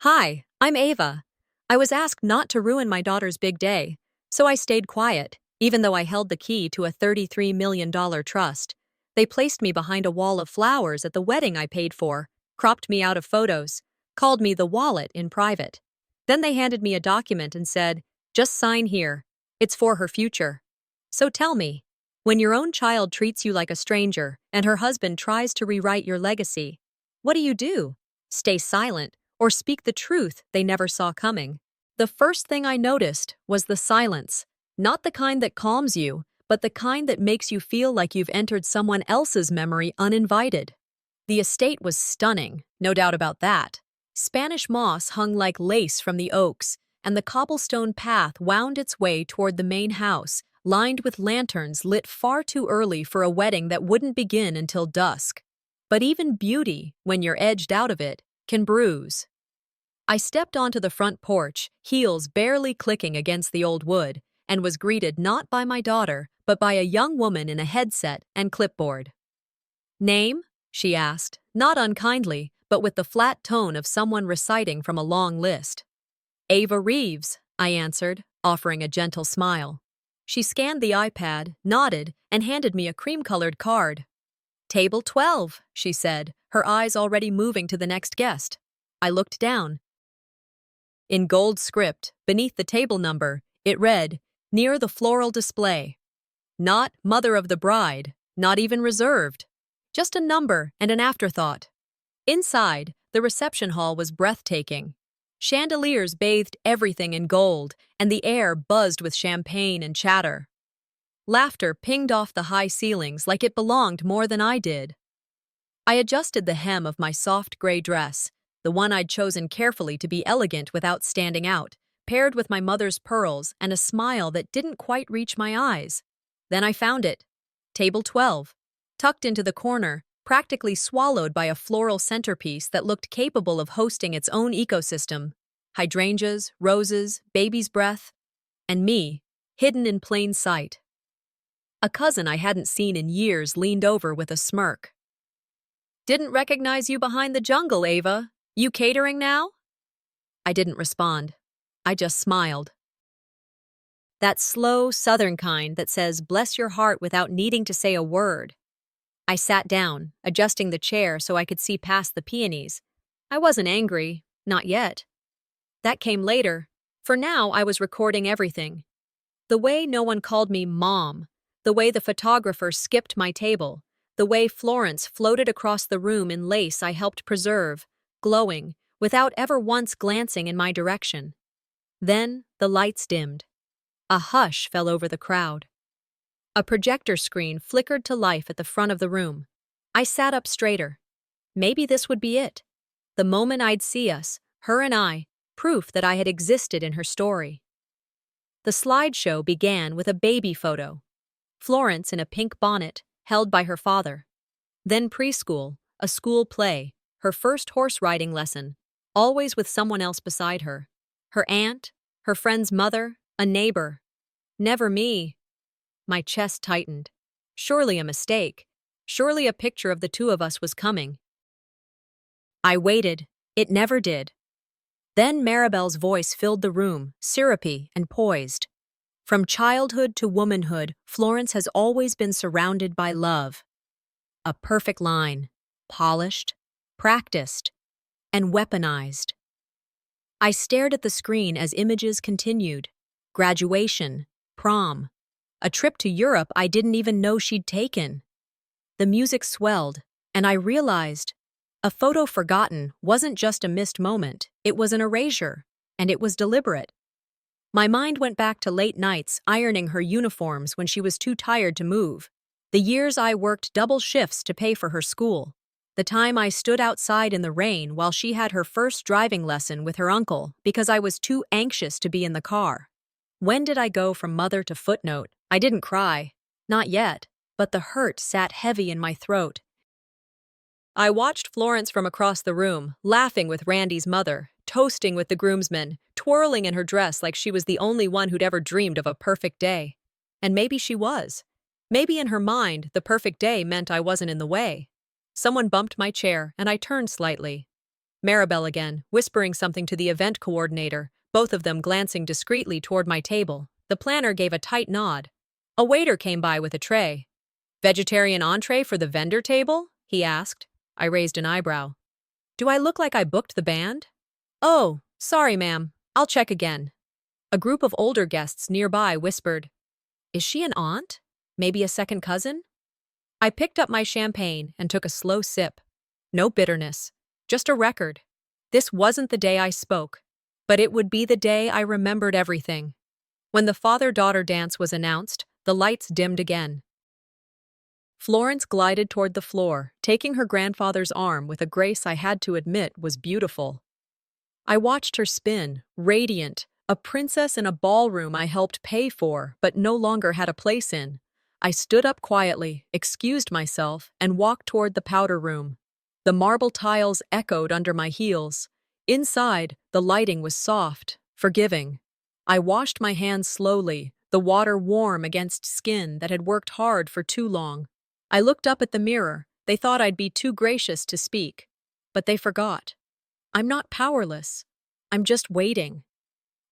Hi, I'm Ava. I was asked not to ruin my daughter's big day, so I stayed quiet, even though I held the key to a $33 million trust. They placed me behind a wall of flowers at the wedding I paid for, cropped me out of photos, called me the wallet in private. Then they handed me a document and said, just sign here. It's for her future. So tell me, when your own child treats you like a stranger and her husband tries to rewrite your legacy, what do? Stay silent or speak the truth they never saw coming? The first thing I noticed was the silence, not the kind that calms you, but the kind that makes you feel like you've entered someone else's memory uninvited. The estate was stunning, no doubt about that. Spanish moss hung like lace from the oaks, and the cobblestone path wound its way toward the main house, lined with lanterns lit far too early for a wedding that wouldn't begin until dusk. But even beauty, when you're edged out of it, can bruise. I stepped onto the front porch, heels barely clicking against the old wood, and was greeted not by my daughter, but by a young woman in a headset and clipboard. Name? She asked, not unkindly, but with the flat tone of someone reciting from a long list. Ava Reeves, I answered, offering a gentle smile. She scanned the iPad, nodded, and handed me a cream-colored card. Table 12, she said, her eyes already moving to the next guest. I looked down. In gold script, beneath the table number, it read, near the floral display. Not mother of the bride, not even reserved. Just a number and an afterthought. Inside, the reception hall was breathtaking. Chandeliers bathed everything in gold, and the air buzzed with champagne and chatter. Laughter pinged off the high ceilings like it belonged more than I did. I adjusted the hem of my soft gray dress, the one I'd chosen carefully to be elegant without standing out, paired with my mother's pearls and a smile that didn't quite reach my eyes. Then I found it. Table 12. Tucked into the corner, practically swallowed by a floral centerpiece that looked capable of hosting its own ecosystem. Hydrangeas, roses, baby's breath, and me, hidden in plain sight. A cousin I hadn't seen in years leaned over with a smirk. Didn't recognize you behind the jungle, Ava. You catering now? I didn't respond. I just smiled. That slow, southern kind that says bless your heart without needing to say a word. I sat down, adjusting the chair so I could see past the peonies. I wasn't angry, not yet. That came later. For now, I was recording everything. The way no one called me Mom, the way the photographer skipped my table, the way Florence floated across the room in lace I helped preserve, glowing, without ever once glancing in my direction. Then the lights dimmed. A hush fell over the crowd. A projector screen flickered to life at the front of the room. I sat up straighter. Maybe this would be it. The moment I'd see us, her and I, proof that I had existed in her story. The slideshow began with a baby photo. Florence in a pink bonnet, held by her father. Then preschool, a school play, her first horse riding lesson, always with someone else beside her. Her aunt, her friend's mother, a neighbor. Never me. My chest tightened. Surely a mistake. Surely a picture of the two of us was coming. I waited. It never did. Then Maribel's voice filled the room, syrupy and poised. From childhood to womanhood, Florence has always been surrounded by love. A perfect line, polished, practiced, and weaponized. I stared at the screen as images continued. Graduation, prom, a trip to Europe I didn't even know she'd taken. The music swelled, and I realized a photo forgotten wasn't just a missed moment, it was an erasure, and it was deliberate. My mind went back to late nights ironing her uniforms when she was too tired to move, the years I worked double shifts to pay for her school, the time I stood outside in the rain while she had her first driving lesson with her uncle because I was too anxious to be in the car. When did I go from mother to footnote? I didn't cry. Not yet, but the hurt sat heavy in my throat. I watched Florence from across the room, laughing with Randy's mother, toasting with the groomsmen, twirling in her dress like she was the only one who'd ever dreamed of a perfect day. And maybe she was. Maybe in her mind, the perfect day meant I wasn't in the way. Someone bumped my chair, and I turned slightly. Maribel again, whispering something to the event coordinator, both of them glancing discreetly toward my table. The planner gave a tight nod. A waiter came by with a tray. "Vegetarian entree for the vendor table?" he asked. I raised an eyebrow. "Do I look like I booked the band?" "Oh, sorry, ma'am. I'll check again." A group of older guests nearby whispered, "Is she an aunt? Maybe a second cousin?" I picked up my champagne and took a slow sip. No bitterness, just a record. This wasn't the day I spoke, but it would be the day I remembered everything. When the father-daughter dance was announced, the lights dimmed again. Florence glided toward the floor, taking her grandfather's arm with a grace I had to admit was beautiful. I watched her spin, radiant, a princess in a ballroom I helped pay for but no longer had a place in. I stood up quietly, excused myself, and walked toward the powder room. The marble tiles echoed under my heels. Inside, the lighting was soft, forgiving. I washed my hands slowly, the water warm against skin that had worked hard for too long. I looked up at the mirror. They thought I'd be too gracious to speak. But they forgot. I'm not powerless. I'm just waiting.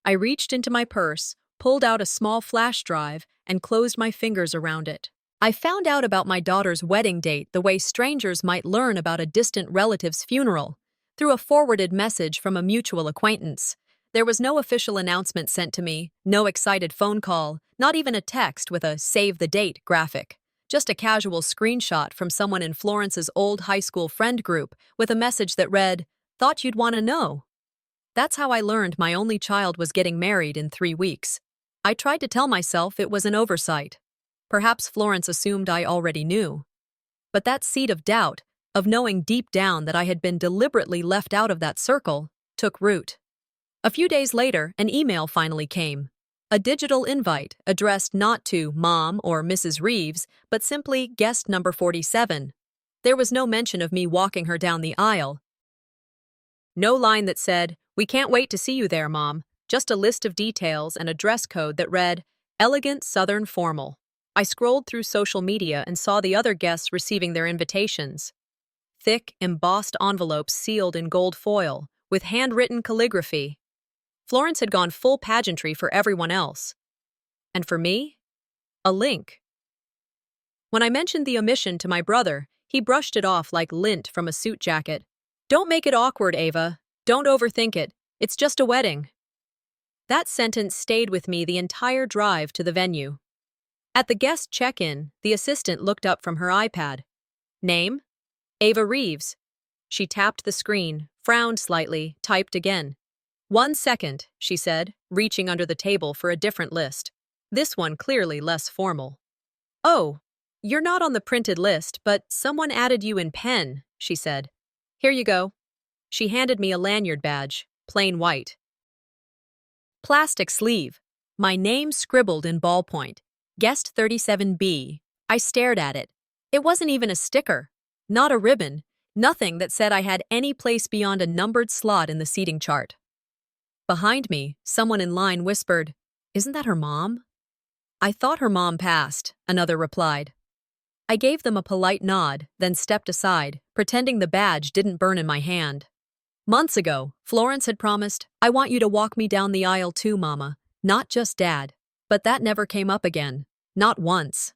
I reached into my purse, pulled out a small flash drive, and closed my fingers around it. I found out about my daughter's wedding date the way strangers might learn about a distant relative's funeral, through a forwarded message from a mutual acquaintance. There was no official announcement sent to me, no excited phone call, not even a text with a "save the date" graphic. Just a casual screenshot from someone in Florence's old high school friend group with a message that read, "Thought you'd want to know." That's how I learned my only child was getting married in 3 weeks. I tried to tell myself it was an oversight. Perhaps Florence assumed I already knew. But that seed of doubt, of knowing deep down that I had been deliberately left out of that circle, took root. A few days later, an email finally came. A digital invite addressed not to Mom or Mrs. Reeves, but simply guest number 47. There was no mention of me walking her down the aisle. No line that said, "We can't wait to see you there, Mom." Just a list of details and a dress code that read, "Elegant Southern Formal." I scrolled through social media and saw the other guests receiving their invitations. Thick, embossed envelopes sealed in gold foil, with handwritten calligraphy. Florence had gone full pageantry for everyone else. And for me? A link. When I mentioned the omission to my brother, he brushed it off like lint from a suit jacket. "Don't make it awkward, Ava. Don't overthink it. It's just a wedding." That sentence stayed with me the entire drive to the venue. At the guest check-in, the assistant looked up from her iPad. "Name? Ava Reeves." She tapped the screen, frowned slightly, typed again. "1 second," she said, reaching under the table for a different list. This one clearly less formal. "Oh, you're not on the printed list, but someone added you in pen," she said. "Here you go." She handed me a lanyard badge, plain white. Plastic sleeve. My name scribbled in ballpoint. Guest 37B. I stared at it. It wasn't even a sticker. Not a ribbon. Nothing that said I had any place beyond a numbered slot in the seating chart. Behind me, someone in line whispered, "Isn't that her mom?" "I thought her mom passed," another replied. I gave them a polite nod, then stepped aside, pretending the badge didn't burn in my hand. Months ago, Florence had promised, "I want you to walk me down the aisle too, Mama, not just Dad." But that never came up again. Not once.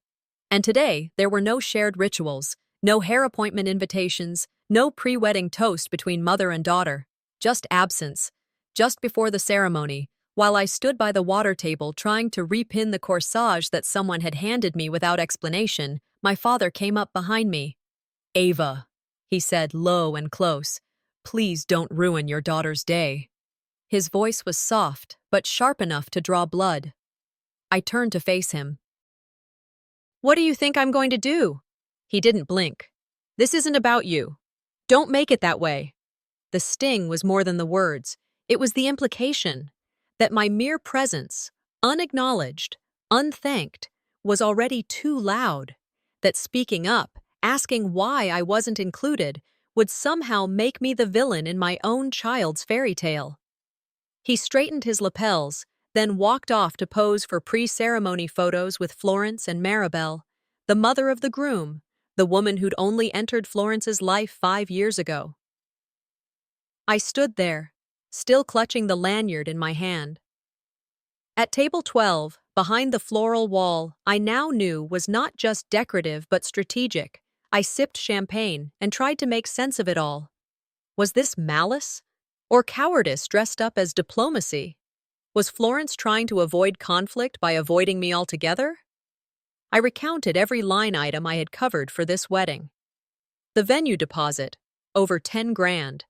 And today, there were no shared rituals, no hair appointment invitations, no pre-wedding toast between mother and daughter. Just absence. Just before the ceremony, while I stood by the water table trying to repin the corsage that someone had handed me without explanation, my father came up behind me. "Ava," he said low and close, "please don't ruin your daughter's day." His voice was soft, but sharp enough to draw blood. I turned to face him. "What do you think I'm going to do?" He didn't blink. "This isn't about you. Don't make it that way." The sting was more than the words. It was the implication that my mere presence, unacknowledged, unthanked, was already too loud, that speaking up, asking why I wasn't included, would somehow make me the villain in my own child's fairy tale. He straightened his lapels, then walked off to pose for pre-ceremony photos with Florence and Maribel, the mother of the groom, the woman who'd only entered Florence's life 5 years ago. I stood there, still clutching the lanyard in my hand. At table 12, behind the floral wall, I now knew was not just decorative but strategic. I sipped champagne and tried to make sense of it all. Was this malice? Or cowardice dressed up as diplomacy? Was Florence trying to avoid conflict by avoiding me altogether? I recounted every line item I had covered for this wedding. The venue deposit, over 10 grand.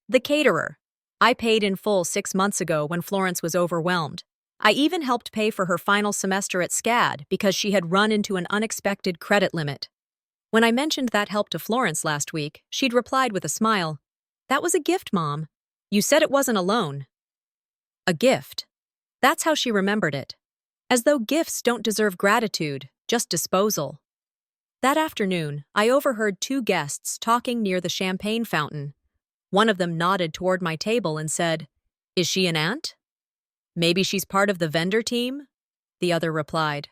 The caterer. I paid in full 6 months ago when Florence was overwhelmed. I even helped pay for her final semester at SCAD because she had run into an unexpected credit limit. When I mentioned that help to Florence last week, she'd replied with a smile, "That was a gift, Mom. You said it wasn't a loan." A gift. That's how she remembered it. As though gifts don't deserve gratitude, just disposal. That afternoon, I overheard 2 guests talking near the champagne fountain. One of them nodded toward my table and said, "Is she an aunt? Maybe she's part of the vendor team?" The other replied.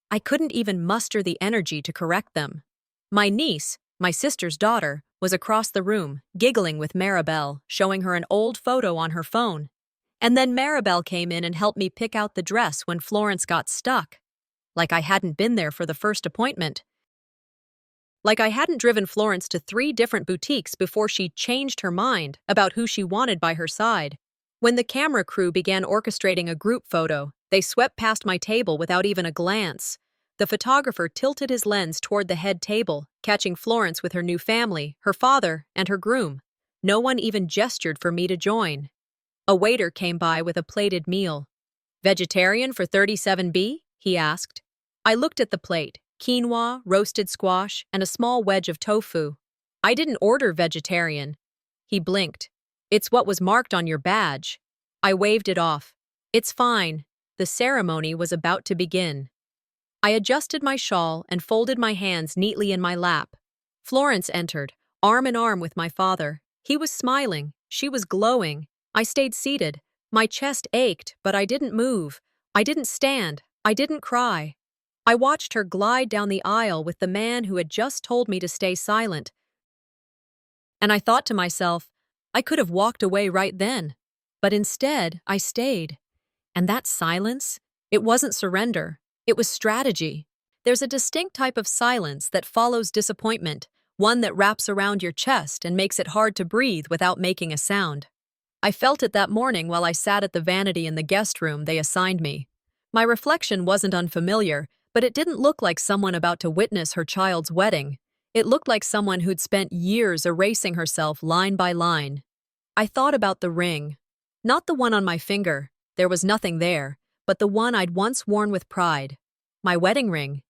I couldn't even muster the energy to correct them. My niece, my sister's daughter, was across the room, giggling with Maribel, showing her an old photo on her phone. And then Maribel came in and helped me pick out the dress when Florence got stuck. Like I hadn't been there for the first appointment. Like I hadn't driven Florence to 3 different boutiques before she changed her mind about who she wanted by her side. When the camera crew began orchestrating a group photo, they swept past my table without even a glance. The photographer tilted his lens toward the head table, catching Florence with her new family, her father, and her groom. No one even gestured for me to join. A waiter came by with a plated meal. "Vegetarian for 37B?" he asked. I looked at the plate. Quinoa, roasted squash, and a small wedge of tofu. "I didn't order vegetarian." He blinked. "It's what was marked on your badge." I waved it off. "It's fine." The ceremony was about to begin. I adjusted my shawl and folded my hands neatly in my lap. Florence entered, arm in arm with my father. He was smiling. She was glowing. I stayed seated. My chest ached, but I didn't move. I didn't stand. I didn't cry. I watched her glide down the aisle with the man who had just told me to stay silent. And I thought to myself, I could have walked away right then. But instead, I stayed. And that silence, it wasn't surrender. It was strategy. There's a distinct type of silence that follows disappointment, one that wraps around your chest and makes it hard to breathe without making a sound. I felt it that morning while I sat at the vanity in the guest room they assigned me. My reflection wasn't unfamiliar, but it didn't look like someone about to witness her child's wedding. It looked like someone who'd spent years erasing herself line by line. I thought about the ring. Not the one on my finger, there was nothing there, but the one I'd once worn with pride. My wedding ring.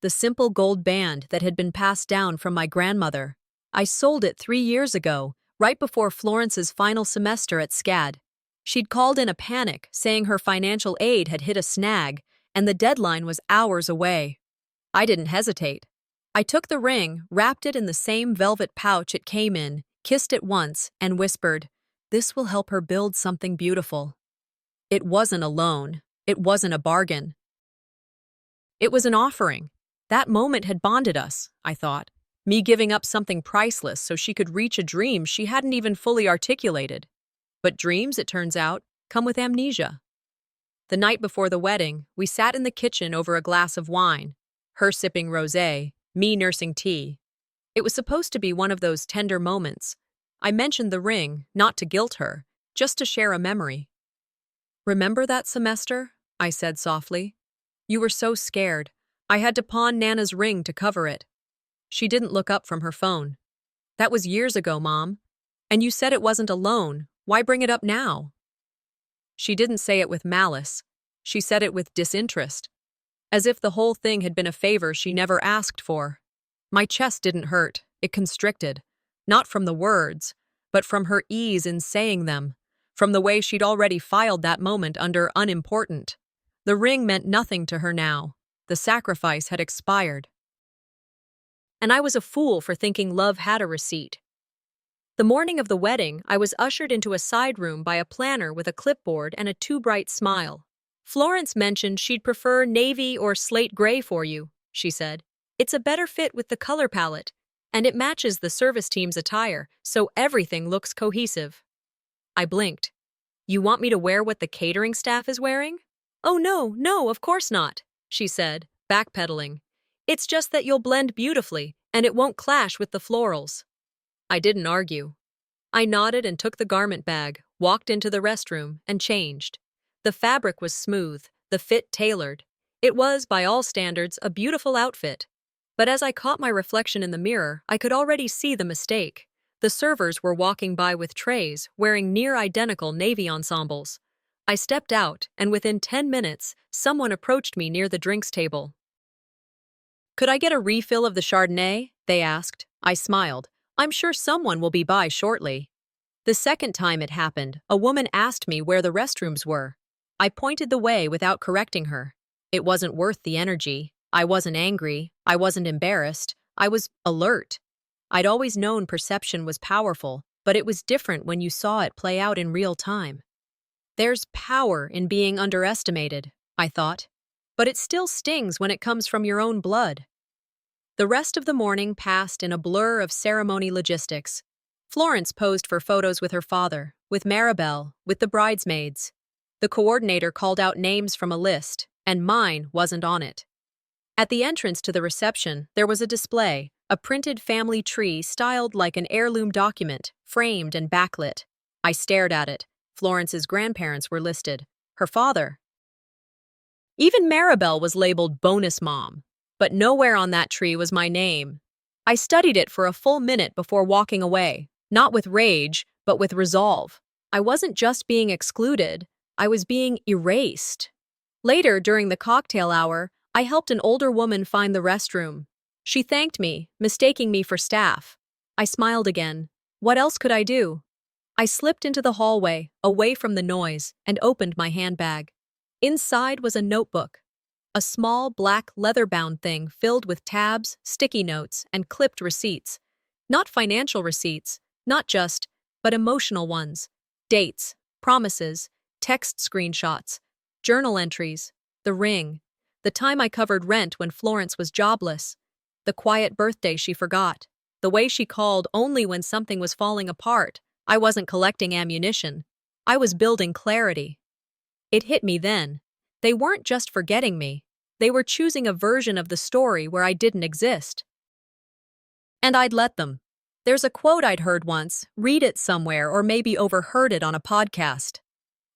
The simple gold band that had been passed down from my grandmother. I sold it 3 years ago, right before Florence's final semester at SCAD. She'd called in a panic, saying her financial aid had hit a snag, and the deadline was hours away. I didn't hesitate. I took the ring, wrapped it in the same velvet pouch it came in, kissed it once, and whispered, "This will help her build something beautiful." It wasn't a loan. It wasn't a bargain. It was an offering. That moment had bonded us, I thought. Me giving up something priceless so she could reach a dream she hadn't even fully articulated. But dreams, it turns out, come with amnesia. The night before the wedding, we sat in the kitchen over a glass of wine, her sipping rosé, me nursing tea. It was supposed to be one of those tender moments. I mentioned the ring, not to guilt her, just to share a memory. "Remember that semester?" I said softly. "You were so scared. I had to pawn Nana's ring to cover it." She didn't look up from her phone. "That was years ago, Mom. And you said it wasn't a loan. Why bring it up now?" She didn't say it with malice. She said it with disinterest, as if the whole thing had been a favor she never asked for. My chest didn't hurt, it constricted, not from the words, but from her ease in saying them, from the way she'd already filed that moment under unimportant. The ring meant nothing to her now. The sacrifice had expired. And I was a fool for thinking love had a receipt. The morning of the wedding, I was ushered into a side room by a planner with a clipboard and a too bright smile. "Florence mentioned she'd prefer navy or slate gray for you," she said. "It's a better fit with the color palette." and it matches the service team's attire, so everything looks cohesive. I blinked. You want me to wear what the catering staff is wearing? Oh no, no, of course not, she said, backpedaling. It's just that you'll blend beautifully, and it won't clash with the florals. I didn't argue. I nodded and took the garment bag, walked into the restroom, and changed. The fabric was smooth, the fit tailored. It was, by all standards, a beautiful outfit. But as I caught my reflection in the mirror, I could already see the mistake. The servers were walking by with trays, wearing near-identical navy ensembles. I stepped out, and within 10 minutes, someone approached me near the drinks table. Could I get a refill of the Chardonnay? They asked. I smiled. I'm sure someone will be by shortly. The second time it happened, a woman asked me where the restrooms were. I pointed the way without correcting her. It wasn't worth the energy. I wasn't angry. I wasn't embarrassed. I was alert. I'd always known perception was powerful, but it was different when you saw it play out in real time. There's power in being underestimated, I thought. But it still stings when it comes from your own blood. The rest of the morning passed in a blur of ceremony logistics. Florence posed for photos with her father, with Maribel, with the bridesmaids. The coordinator called out names from a list, and mine wasn't on it. At the entrance to the reception, there was a display, a printed family tree styled like an heirloom document, framed and backlit. I stared at it. Florence's grandparents were listed. Her father. Even Maribel was labeled bonus mom, but nowhere on that tree was my name. I studied it for a full minute before walking away, not with rage, but with resolve. I wasn't just being excluded, I was being erased. Later, during the cocktail hour, I helped an older woman find the restroom. She thanked me, mistaking me for staff. I smiled again. What else could I do? I slipped into the hallway, away from the noise, and opened my handbag. Inside was a notebook. A small, black, leather-bound thing filled with tabs, sticky notes, and clipped receipts. Not financial receipts, not just, but emotional ones. Dates, promises, text screenshots, journal entries, the ring, the time I covered rent when Florence was jobless, the quiet birthday she forgot, the way she called only when something was falling apart. I wasn't collecting ammunition. I was building clarity. It hit me then. They weren't just forgetting me. They were choosing a version of the story where I didn't exist. And I'd let them. There's a quote I'd heard once, read it somewhere, or maybe overheard it on a podcast.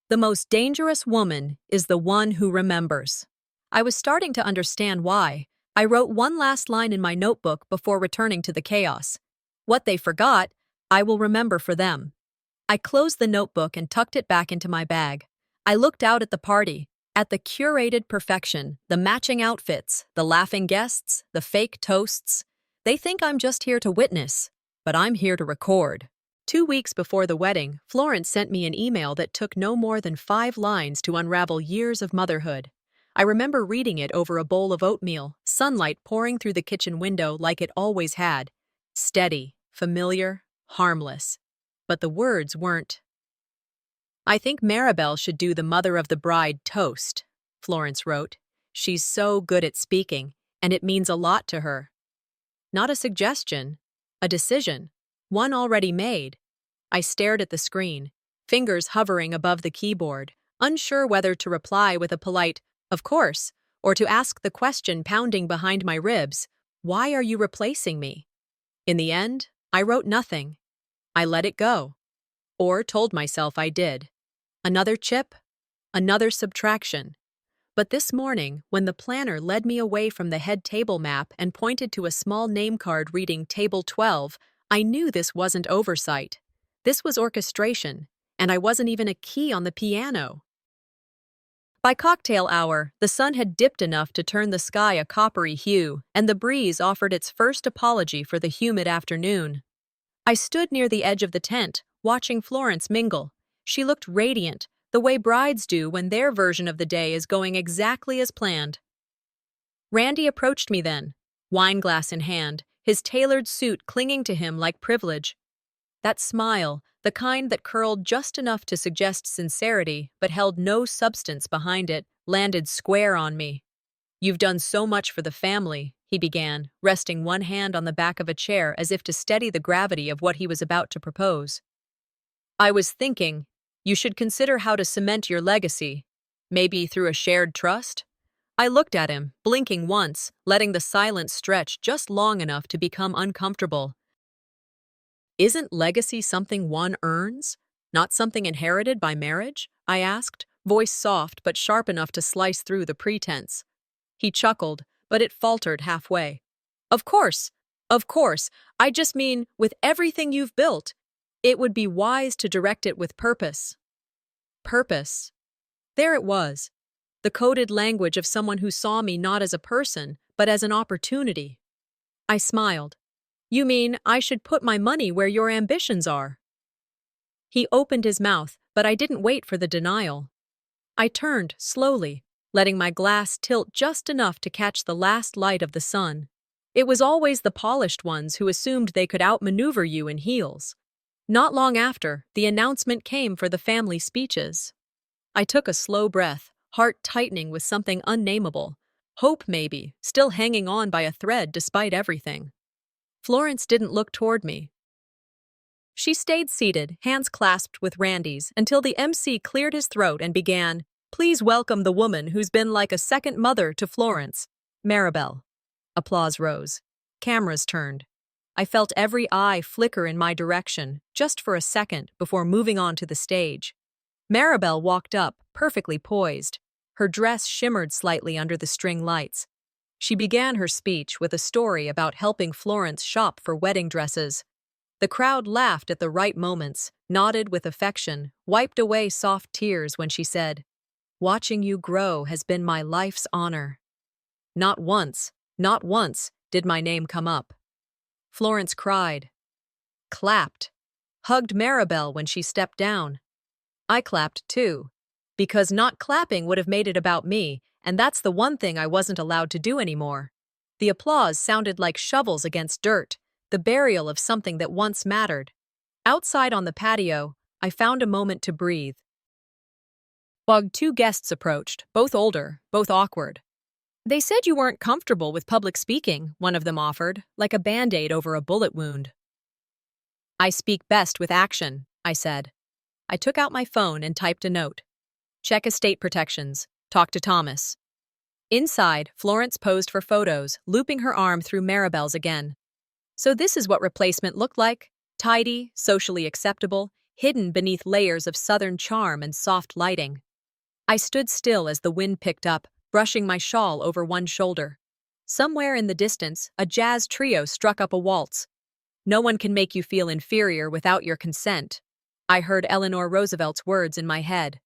The most dangerous woman is the one who remembers. I was starting to understand why. I wrote one last line in my notebook before returning to the chaos. What they forgot, I will remember for them. I closed the notebook and tucked it back into my bag. I looked out at the party, at the curated perfection, the matching outfits, the laughing guests, the fake toasts. They think I'm just here to witness, but I'm here to record. 2 weeks before the wedding, Florence sent me an email that took no more than 5 lines to unravel years of motherhood. I remember reading it over a bowl of oatmeal, sunlight pouring through the kitchen window like it always had. Steady, familiar, harmless. But the words weren't. I think Maribel should do the mother of the bride toast, Florence wrote. She's so good at speaking, and it means a lot to her. Not a suggestion, a decision, one already made. I stared at the screen, fingers hovering above the keyboard, unsure whether to reply with a polite, "Of course," or to ask the question pounding behind my ribs, "Why are you replacing me?" In the end, I wrote nothing. I let it go. Or told myself I did. Another chip, another subtraction. But this morning, when the planner led me away from the head table map and pointed to a small name card reading Table 12, I knew this wasn't oversight. This was orchestration, and I wasn't even a key on the piano. By cocktail hour, the sun had dipped enough to turn the sky a coppery hue, and the breeze offered its first apology for the humid afternoon. I stood near the edge of the tent, watching Florence mingle. She looked radiant, the way brides do when their version of the day is going exactly as planned. Randy approached me then, wineglass in hand, his tailored suit clinging to him like privilege. That smile, the kind that curled just enough to suggest sincerity but held no substance behind it, landed square on me. "You've done so much for the family," he began, resting one hand on the back of a chair as if to steady the gravity of what he was about to propose. I was thinking, you should consider how to cement your legacy. Maybe through a shared trust? I looked at him, blinking once, letting the silence stretch just long enough to become uncomfortable. Isn't legacy something one earns, not something inherited by marriage? I asked, voice soft but sharp enough to slice through the pretense. He chuckled, but it faltered halfway. Of course, of course. I just mean, with everything you've built, it would be wise to direct it with purpose. Purpose. There it was, the coded language of someone who saw me not as a person, but as an opportunity. I smiled. You mean I should put my money where your ambitions are? He opened his mouth, but I didn't wait for the denial. I turned, slowly, letting my glass tilt just enough to catch the last light of the sun. It was always the polished ones who assumed they could outmaneuver you in heels. Not long after, the announcement came for the family speeches. I took a slow breath, heart tightening with something unnameable. Hope, maybe, still hanging on by a thread despite everything. Florence didn't look toward me. She stayed seated, hands clasped with Randy's, until the MC cleared his throat and began, "Please welcome the woman who's been like a second mother to Florence, Maribel." Applause rose. Cameras turned. I felt every eye flicker in my direction, just for a second, before moving on to the stage. Maribel walked up, perfectly poised. Her dress shimmered slightly under the string lights. She began her speech with a story about helping Florence shop for wedding dresses. The crowd laughed at the right moments, nodded with affection, wiped away soft tears when she said, "Watching you grow has been my life's honor." Not once did my name come up. Florence cried, clapped, hugged Maribel when she stepped down. I clapped too, because not clapping would have made it about me, and that's the one thing I wasn't allowed to do anymore. The applause sounded like shovels against dirt, the burial of something that once mattered. Outside on the patio, I found a moment to breathe. Two guests approached, both older, both awkward. "They said you weren't comfortable with public speaking," one of them offered, like a band-aid over a bullet wound. "I speak best with action," I said. I took out my phone and typed a note. "Check estate protections. Talk to Thomas." Inside, Florence posed for photos, looping her arm through Maribel's again. So this is what replacement looked like. Tidy, socially acceptable, hidden beneath layers of southern charm and soft lighting. I stood still as the wind picked up, brushing my shawl over one shoulder. Somewhere in the distance, a jazz trio struck up a waltz. "No one can make you feel inferior without your consent," I heard Eleanor Roosevelt's words in my head.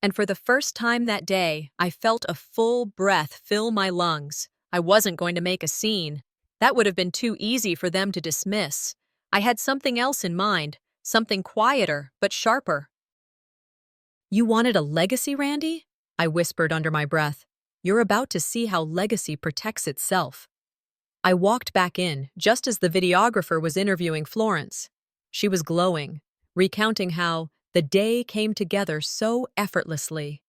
And for the first time that day, I felt a full breath fill my lungs. I wasn't going to make a scene. That would have been too easy for them to dismiss. I had something else in mind, something quieter but sharper. "You wanted a legacy, Randy?" I whispered under my breath. "You're about to see how legacy protects itself." I walked back in, just as the videographer was interviewing Florence. She was glowing, recounting how the day came together so effortlessly.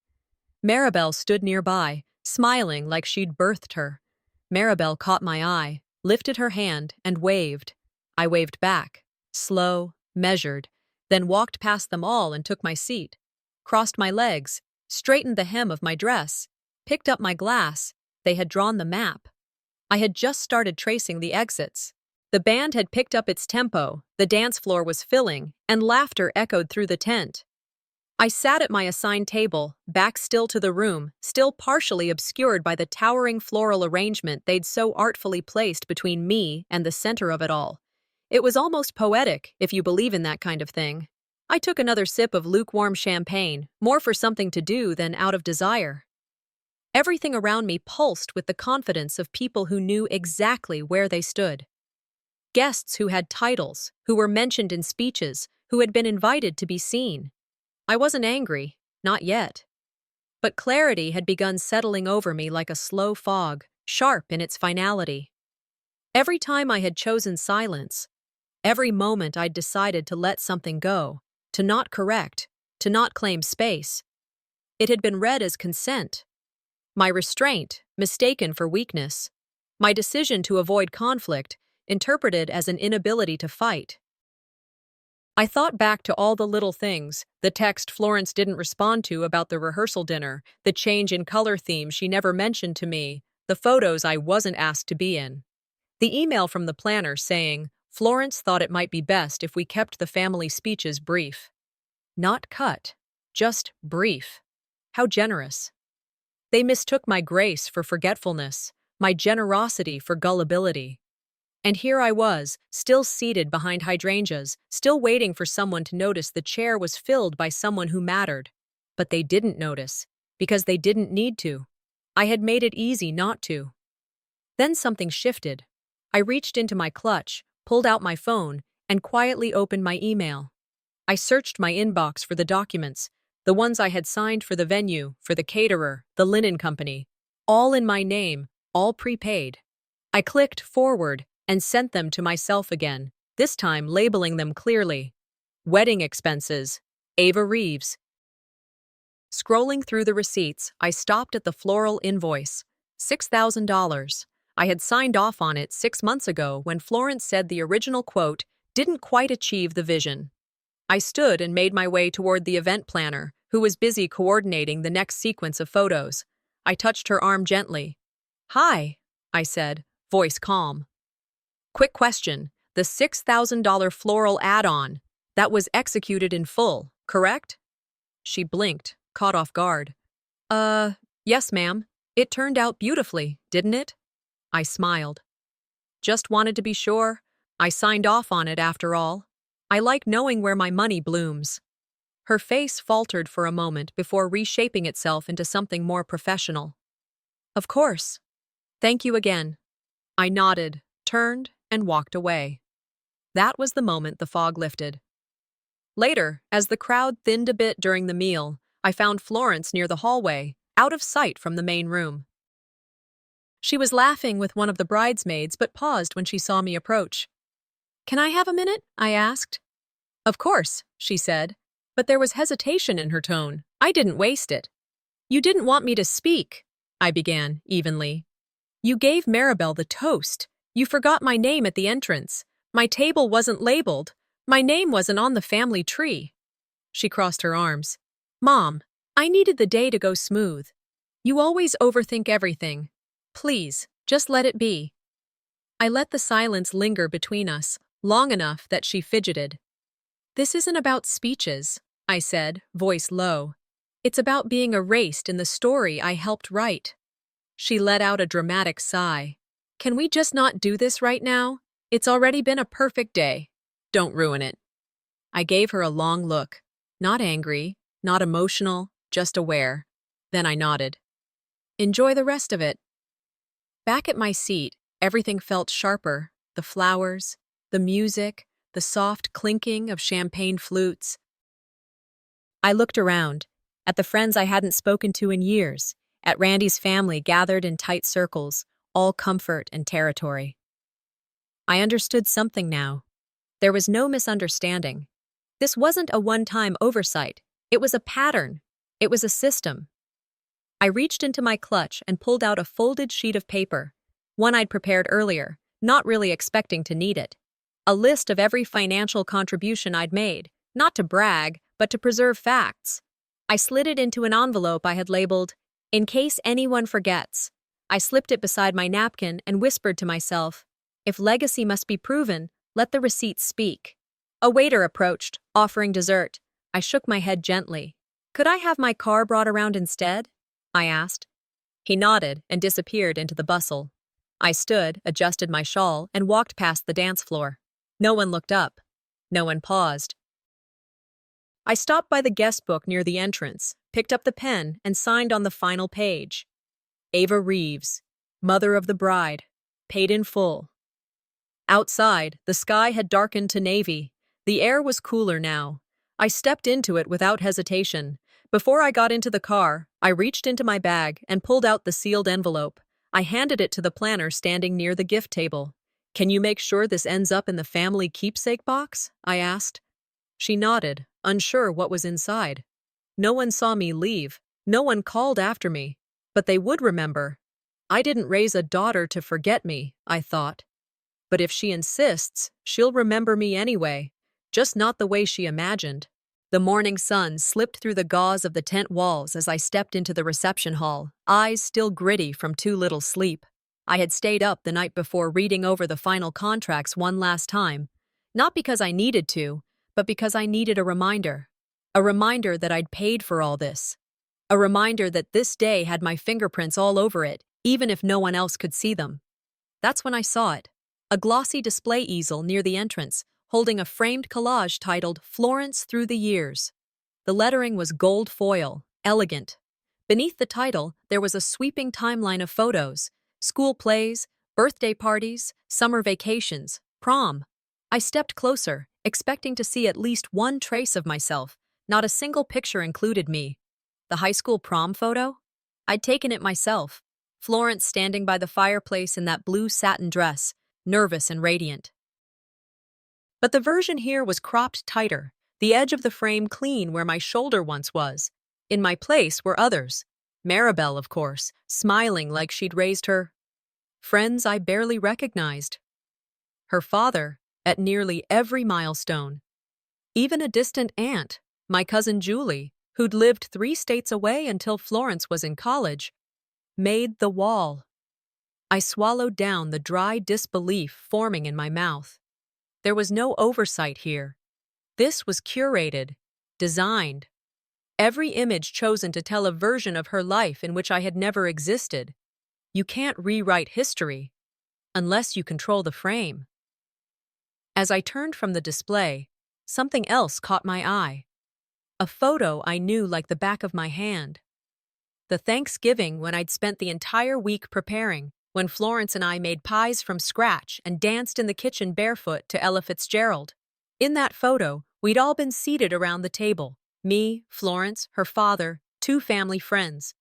Maribel stood nearby, smiling like she'd birthed her. Maribel caught my eye, lifted her hand, and waved. I waved back, slow, measured, then walked past them all and took my seat, crossed my legs, straightened the hem of my dress, picked up my glass. They had drawn the map. I had just started tracing the exits. The band had picked up its tempo, the dance floor was filling, and laughter echoed through the tent. I sat at my assigned table, back still to the room, still partially obscured by the towering floral arrangement they'd so artfully placed between me and the center of it all. It was almost poetic, if you believe in that kind of thing. I took another sip of lukewarm champagne, more for something to do than out of desire. Everything around me pulsed with the confidence of people who knew exactly where they stood. Guests who had titles, who were mentioned in speeches, who had been invited to be seen. I wasn't angry, not yet. But clarity had begun settling over me like a slow fog, sharp in its finality. Every time I had chosen silence, every moment I'd decided to let something go, to not correct, to not claim space, it had been read as consent. My restraint, mistaken for weakness. My decision to avoid conflict, interpreted as an inability to fight. I thought back to all the little things, the text Florence didn't respond to about the rehearsal dinner, the change in color theme she never mentioned to me, the photos I wasn't asked to be in. The email from the planner saying, Florence thought it might be best if we kept the family speeches brief. Not cut, just brief. How generous. They mistook my grace for forgetfulness, my generosity for gullibility. And here I was, still seated behind hydrangeas, still waiting for someone to notice the chair was filled by someone who mattered. But they didn't notice, because they didn't need to. I had made it easy not to. Then something shifted. I reached into my clutch, pulled out my phone, and quietly opened my email. I searched my inbox for the documents, the ones I had signed for the venue, for the caterer, the linen company, all in my name, all prepaid. I clicked forward and sent them to myself again, this time labeling them clearly. Wedding expenses, Ava Reeves. Scrolling through the receipts, I stopped at the floral invoice, $6,000. I had signed off on it 6 months ago when Florence said the original quote didn't quite achieve the vision. I stood and made my way toward the event planner, who was busy coordinating the next sequence of photos. I touched her arm gently. Hi, I said, voice calm. Quick question, the $6,000 floral add-on, that was executed in full, correct? She blinked, caught off guard. Yes, ma'am. It turned out beautifully, didn't it? I smiled. Just wanted to be sure. I signed off on it after all. I like knowing where my money blooms. Her face faltered for a moment before reshaping itself into something more professional. Of course. Thank you again. I nodded, turned, and walked away. That was the moment the fog lifted. Later, as the crowd thinned a bit during the meal, I found Florence near the hallway, out of sight from the main room. She was laughing with one of the bridesmaids but paused when she saw me approach. Can I have a minute? I asked. Of course, she said, but there was hesitation in her tone. I didn't waste it. You didn't want me to speak, I began, evenly. You gave Maribel the toast. You forgot my name at the entrance. My table wasn't labeled. My name wasn't on the family tree. She crossed her arms. Mom, I needed the day to go smooth. You always overthink everything. Please, just let it be. I let the silence linger between us, long enough that she fidgeted. This isn't about speeches, I said, voice low. It's about being erased in the story I helped write. She let out a dramatic sigh. Can we just not do this right now? It's already been a perfect day. Don't ruin it. I gave her a long look. Not angry, not emotional, just aware. Then I nodded. Enjoy the rest of it. Back at my seat, everything felt sharper. The flowers, the music, the soft clinking of champagne flutes. I looked around, at the friends I hadn't spoken to in years, at Randy's family gathered in tight circles, all comfort and territory. I understood something now. There was no misunderstanding. This wasn't a one-time oversight. It was a pattern. It was a system. I reached into my clutch and pulled out a folded sheet of paper, one I'd prepared earlier, not really expecting to need it. A list of every financial contribution I'd made, not to brag, but to preserve facts. I slid it into an envelope I had labeled, "In case anyone forgets." I slipped it beside my napkin and whispered to myself, if legacy must be proven, let the receipts speak. A waiter approached, offering dessert. I shook my head gently. Could I have my car brought around instead? I asked. He nodded and disappeared into the bustle. I stood, adjusted my shawl, and walked past the dance floor. No one looked up. No one paused. I stopped by the guest book near the entrance, picked up the pen, and signed on the final page. Ava Reeves, mother of the bride, paid in full. Outside, the sky had darkened to navy. The air was cooler now. I stepped into it without hesitation. Before I got into the car, I reached into my bag and pulled out the sealed envelope. I handed it to the planner standing near the gift table. Can you make sure this ends up in the family keepsake box? I asked. She nodded, unsure what was inside. No one saw me leave. No one called after me. But they would remember. I didn't raise a daughter to forget me, I thought. But if she insists, she'll remember me anyway, just not the way she imagined. The morning sun slipped through the gauze of the tent walls as I stepped into the reception hall, eyes still gritty from too little sleep. I had stayed up the night before reading over the final contracts one last time, not because I needed to, but because I needed a reminder. A reminder that I'd paid for all this. A reminder that this day had my fingerprints all over it, even if no one else could see them. That's when I saw it. A glossy display easel near the entrance, holding a framed collage titled Florence Through the Years. The lettering was gold foil, elegant. Beneath the title, there was a sweeping timeline of photos: school plays, birthday parties, summer vacations, prom. I stepped closer, expecting to see at least one trace of myself. Not a single picture included me. The high school prom photo? I'd taken it myself. Florence standing by the fireplace in that blue satin dress, nervous and radiant. But the version here was cropped tighter, the edge of the frame clean where my shoulder once was. In my place were others. Maribel, of course, smiling like she'd raised her friends I barely recognized. Her father, at nearly every milestone. Even a distant aunt, my cousin Julie, who'd lived 3 states away until Florence was in college, made the wall. I swallowed down the dry disbelief forming in my mouth. There was no oversight here. This was curated, designed. Every image chosen to tell a version of her life in which I had never existed. You can't rewrite history unless you control the frame. As I turned from the display, something else caught my eye. A photo I knew like the back of my hand. The Thanksgiving when I'd spent the entire week preparing, when Florence and I made pies from scratch and danced in the kitchen barefoot to Ella Fitzgerald. In that photo, we'd all been seated around the table. Me, Florence, her father, 2 family friends.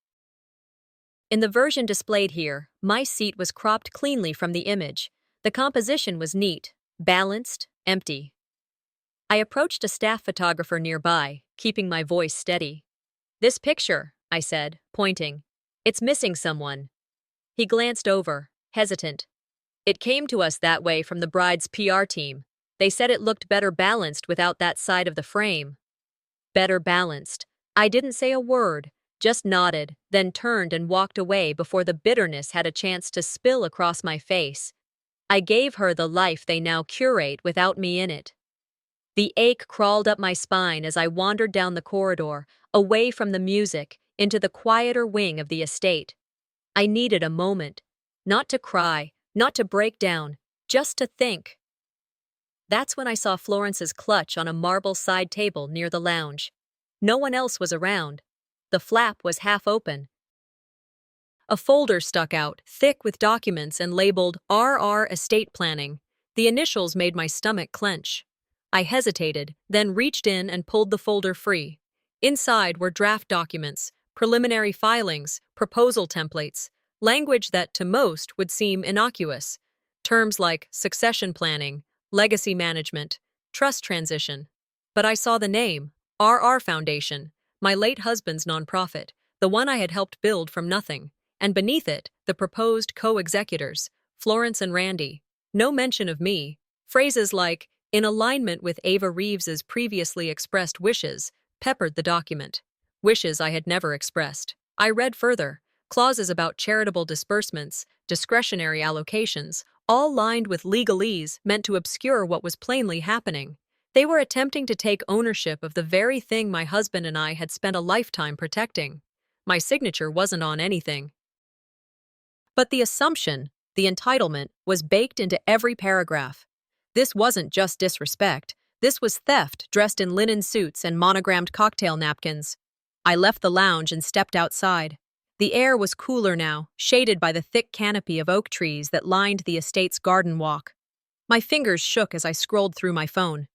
In the version displayed here, my seat was cropped cleanly from the image. The composition was neat, balanced, empty. I approached a staff photographer nearby, keeping my voice steady. "This picture," I said, pointing. "It's missing someone." He glanced over, hesitant. "It came to us that way from the bride's PR team. They said it looked better balanced without that side of the frame." Better balanced. I didn't say a word, just nodded, then turned and walked away before the bitterness had a chance to spill across my face. I gave her the life they now curate without me in it. The ache crawled up my spine as I wandered down the corridor, away from the music, into the quieter wing of the estate. I needed a moment. Not to cry, not to break down, just to think. That's when I saw Florence's clutch on a marble side table near the lounge. No one else was around. The flap was half open. A folder stuck out, thick with documents and labeled RR Estate Planning. The initials made my stomach clench. I hesitated, then reached in and pulled the folder free. Inside were draft documents, preliminary filings, proposal templates, language that to most would seem innocuous. Terms like succession planning, legacy management, trust transition. But I saw the name, RR Foundation, my late husband's nonprofit, the one I had helped build from nothing, and beneath it, the proposed co-executors, Florence and Randy. No mention of me. Phrases like, "in alignment with Ava Reeves's previously expressed wishes," peppered the document. Wishes I had never expressed. I read further. Clauses about charitable disbursements, discretionary allocations, all lined with legalese meant to obscure what was plainly happening. They were attempting to take ownership of the very thing my husband and I had spent a lifetime protecting. My signature wasn't on anything. But the assumption, the entitlement, was baked into every paragraph. This wasn't just disrespect. This was theft dressed in linen suits and monogrammed cocktail napkins. I left the lounge and stepped outside. The air was cooler now, shaded by the thick canopy of oak trees that lined the estate's garden walk. My fingers shook as I scrolled through my phone.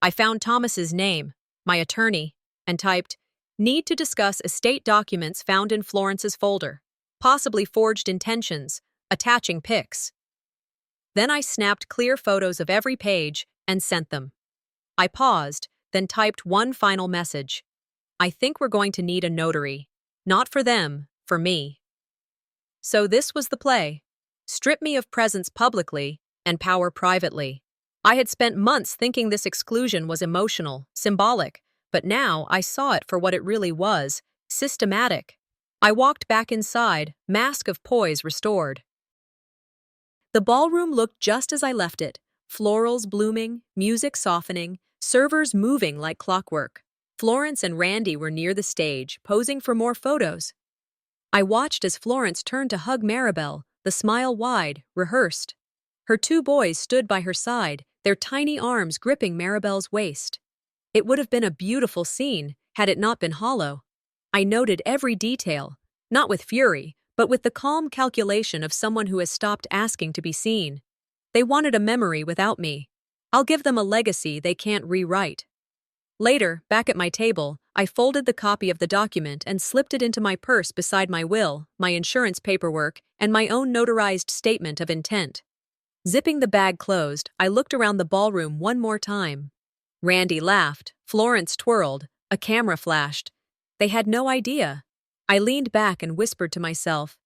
I found Thomas's name, my attorney, and typed, "Need to discuss estate documents found in Florence's folder. Possibly forged intentions, attaching pics." Then I snapped clear photos of every page and sent them. I paused, then typed one final message. "I think we're going to need a notary. Not for them, for me." So this was the play. Strip me of presence publicly and power privately. I had spent months thinking this exclusion was emotional, symbolic, but now I saw it for what it really was, systematic. I walked back inside, mask of poise restored. The ballroom looked just as I left it, florals blooming, music softening, servers moving like clockwork. Florence and Randy were near the stage, posing for more photos. I watched as Florence turned to hug Maribel, the smile wide, rehearsed. Her two boys stood by her side, their tiny arms gripping Maribel's waist. It would have been a beautiful scene had it not been hollow. I noted every detail, not with fury, but with the calm calculation of someone who has stopped asking to be seen. They wanted a memory without me. I'll give them a legacy they can't rewrite. Later, back at my table, I folded the copy of the document and slipped it into my purse beside my will, my insurance paperwork, and my own notarized statement of intent. Zipping the bag closed, I looked around the ballroom one more time. Randy laughed, Florence twirled, a camera flashed. They had no idea. I leaned back and whispered to myself,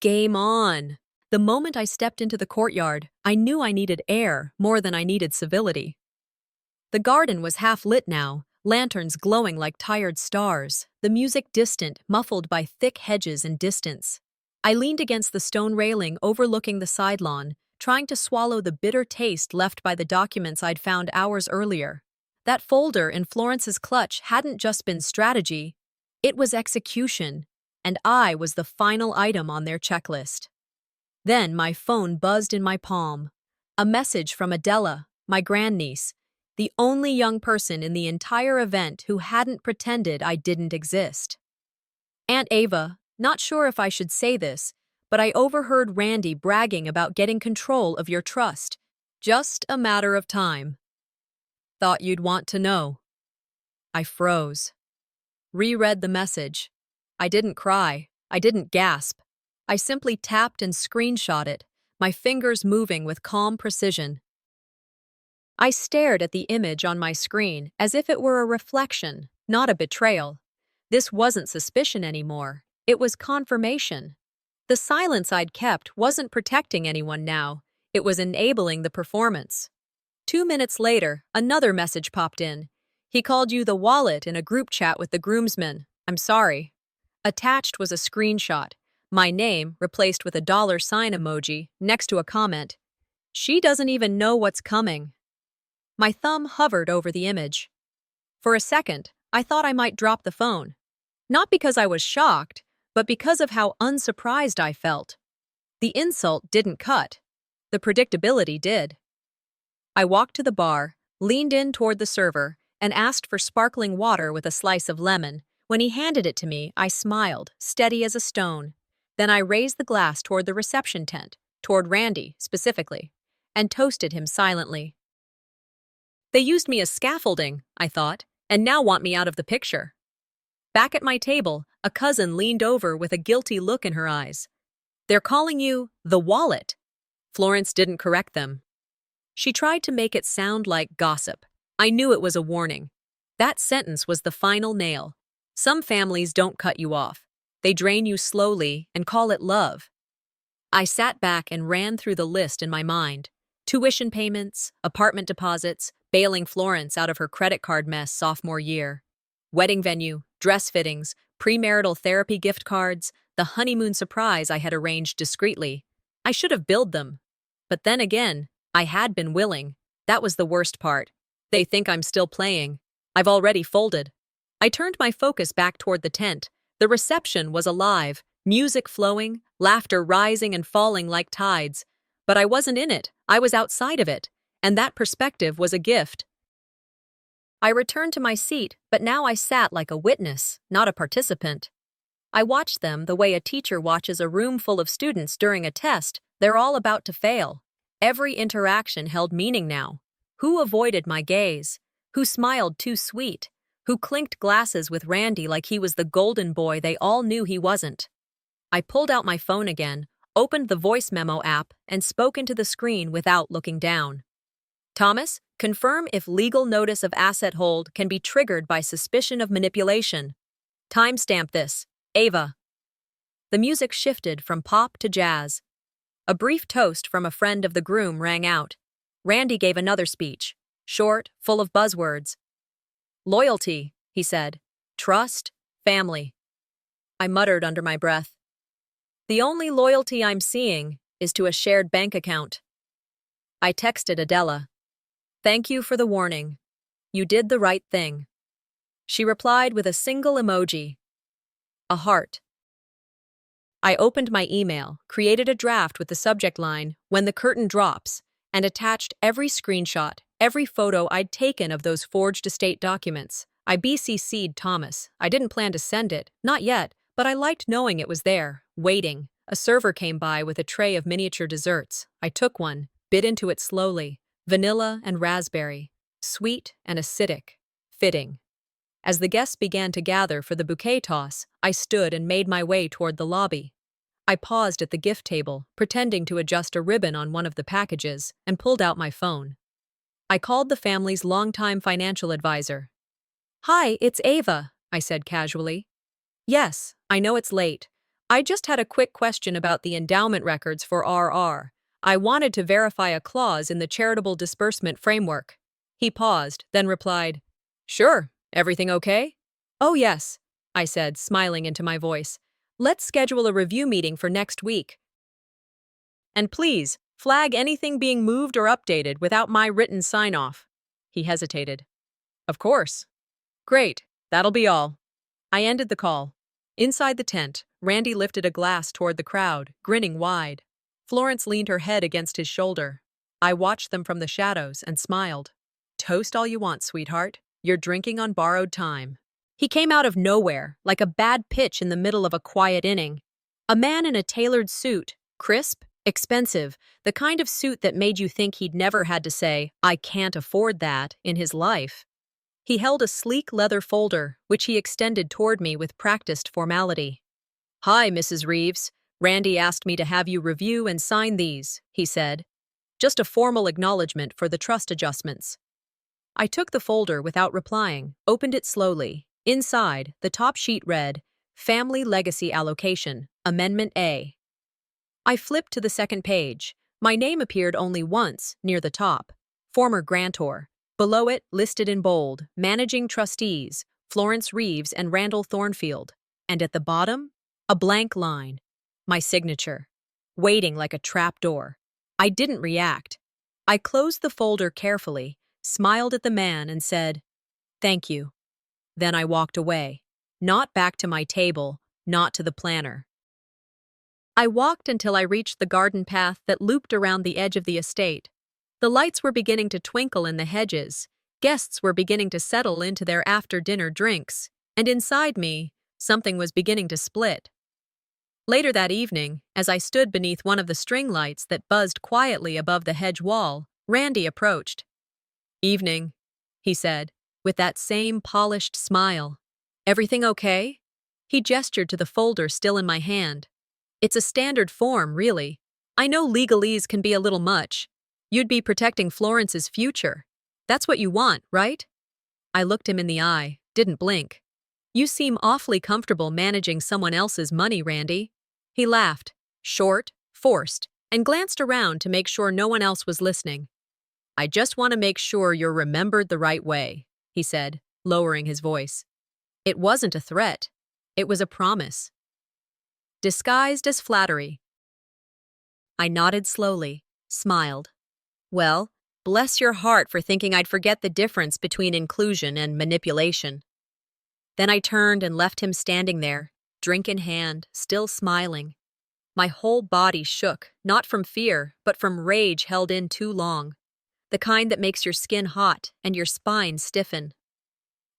"Game on." The moment I stepped into the courtyard, I knew I needed air more than I needed civility. The garden was half lit now, lanterns glowing like tired stars, the music distant, muffled by thick hedges and distance. I leaned against the stone railing overlooking the side lawn, trying to swallow the bitter taste left by the documents I'd found hours earlier. That folder in Florence's clutch hadn't just been strategy, it was execution, and I was the final item on their checklist. Then my phone buzzed in my palm. A message from Adela, my grandniece, the only young person in the entire event who hadn't pretended I didn't exist. "Aunt Ava, not sure if I should say this, but I overheard Randy bragging about getting control of your trust. Just a matter of time. Thought you'd want to know." I froze. Reread the message. I didn't cry. I didn't gasp. I simply tapped and screenshot it, my fingers moving with calm precision. I stared at the image on my screen as if it were a reflection, not a betrayal. This wasn't suspicion anymore. It was confirmation. The silence I'd kept wasn't protecting anyone now. It was enabling the performance. 2 minutes later, another message popped in. "He called you the wallet in a group chat with the groomsmen. I'm sorry." Attached was a screenshot. My name, replaced with a $sign emoji, next to a comment. "She doesn't even know what's coming." My thumb hovered over the image. For a second, I thought I might drop the phone. Not because I was shocked, but because of how unsurprised I felt. The insult didn't cut. The predictability did. I walked to the bar, leaned in toward the server, and asked for sparkling water with a slice of lemon. When he handed it to me, I smiled, steady as a stone. Then I raised the glass toward the reception tent, toward Randy, specifically, and toasted him silently. They used me as scaffolding, I thought, and now want me out of the picture. Back at my table, a cousin leaned over with a guilty look in her eyes. "They're calling you the wallet." Florence didn't correct them. She tried to make it sound like gossip. I knew it was a warning. That sentence was the final nail. Some families don't cut you off. They drain you slowly and call it love. I sat back and ran through the list in my mind. Tuition payments, apartment deposits, bailing Florence out of her credit card mess sophomore year. Wedding venue, dress fittings, premarital therapy gift cards, the honeymoon surprise I had arranged discreetly. I should have billed them. But then again, I had been willing. That was the worst part. They think I'm still playing. I've already folded. I turned my focus back toward the tent. The reception was alive, music flowing, laughter rising and falling like tides. But I wasn't in it, I was outside of it, and that perspective was a gift. I returned to my seat, but now I sat like a witness, not a participant. I watched them the way a teacher watches a room full of students during a test. They're all about to fail. Every interaction held meaning now. Who avoided my gaze? Who smiled too sweet? Who clinked glasses with Randy like he was the golden boy they all knew he wasn't? I pulled out my phone again, opened the voice memo app, and spoke into the screen without looking down. "Thomas, confirm if legal notice of asset hold can be triggered by suspicion of manipulation. Timestamp this. Ava." The music shifted from pop to jazz. A brief toast from a friend of the groom rang out. Randy gave another speech, short, full of buzzwords. Loyalty, he said. Trust, family. I muttered under my breath. The only loyalty I'm seeing is to a shared bank account. I texted Adela. Thank you for the warning. You did the right thing. She replied with a single emoji. A heart. I opened my email, created a draft with the subject line, "When the curtain drops," and attached every screenshot, every photo I'd taken of those forged estate documents. I BCC'd Thomas. I didn't plan to send it, not yet, but I liked knowing it was there, waiting. A server came by with a tray of miniature desserts. I took one, bit into it slowly. Vanilla and raspberry. Sweet and acidic. Fitting. As the guests began to gather for the bouquet toss, I stood and made my way toward the lobby. I paused at the gift table, pretending to adjust a ribbon on one of the packages, and pulled out my phone. I called the family's longtime financial advisor. Hi, it's Ava, I said casually. Yes, I know it's late. I just had a quick question about the endowment records for RR. I wanted to verify a clause in the charitable disbursement framework. He paused, then replied, Sure, everything okay? Oh yes, I said, smiling into my voice. Let's schedule a review meeting for next week. And please, flag anything being moved or updated without my written sign-off. He hesitated. Of course. Great, that'll be all. I ended the call. Inside the tent, Randy lifted a glass toward the crowd, grinning wide. Florence leaned her head against his shoulder. I watched them from the shadows and smiled. Toast all you want, sweetheart. You're drinking on borrowed time. He came out of nowhere, like a bad pitch in the middle of a quiet inning. A man in a tailored suit, crisp, expensive, the kind of suit that made you think he'd never had to say, I can't afford that, in his life. He held a sleek leather folder, which he extended toward me with practiced formality. Hi, Mrs. Reeves. Randy asked me to have you review and sign these, he said. Just a formal acknowledgement for the trust adjustments. I took the folder without replying, opened it slowly. Inside, the top sheet read, Family Legacy Allocation, Amendment A. I flipped to the second page. My name appeared only once, near the top. Former grantor. Below it, listed in bold, Managing Trustees, Florence Reeves and Randall Thornfield. And at the bottom, a blank line. My signature. Waiting like a trapdoor. I didn't react. I closed the folder carefully, smiled at the man and said, Thank you. Then I walked away. Not back to my table, not to the planner. I walked until I reached the garden path that looped around the edge of the estate. The lights were beginning to twinkle in the hedges. Guests were beginning to settle into their after-dinner drinks. And inside me, something was beginning to split. Later that evening, as I stood beneath one of the string lights that buzzed quietly above the hedge wall, Randy approached. Evening, he said, with that same polished smile. Everything okay? He gestured to the folder still in my hand. It's a standard form, really. I know legalese can be a little much. You'd be protecting Florence's future. That's what you want, right? I looked him in the eye, didn't blink. You seem awfully comfortable managing someone else's money, Randy. He laughed, short, forced, and glanced around to make sure no one else was listening. I just want to make sure you're remembered the right way, he said, lowering his voice. It wasn't a threat. It was a promise. Disguised as flattery. I nodded slowly, smiled. Well, bless your heart for thinking I'd forget the difference between inclusion and manipulation. Then I turned and left him standing there, drink in hand, still smiling. My whole body shook, not from fear, but from rage held in too long. The kind that makes your skin hot and your spine stiffen.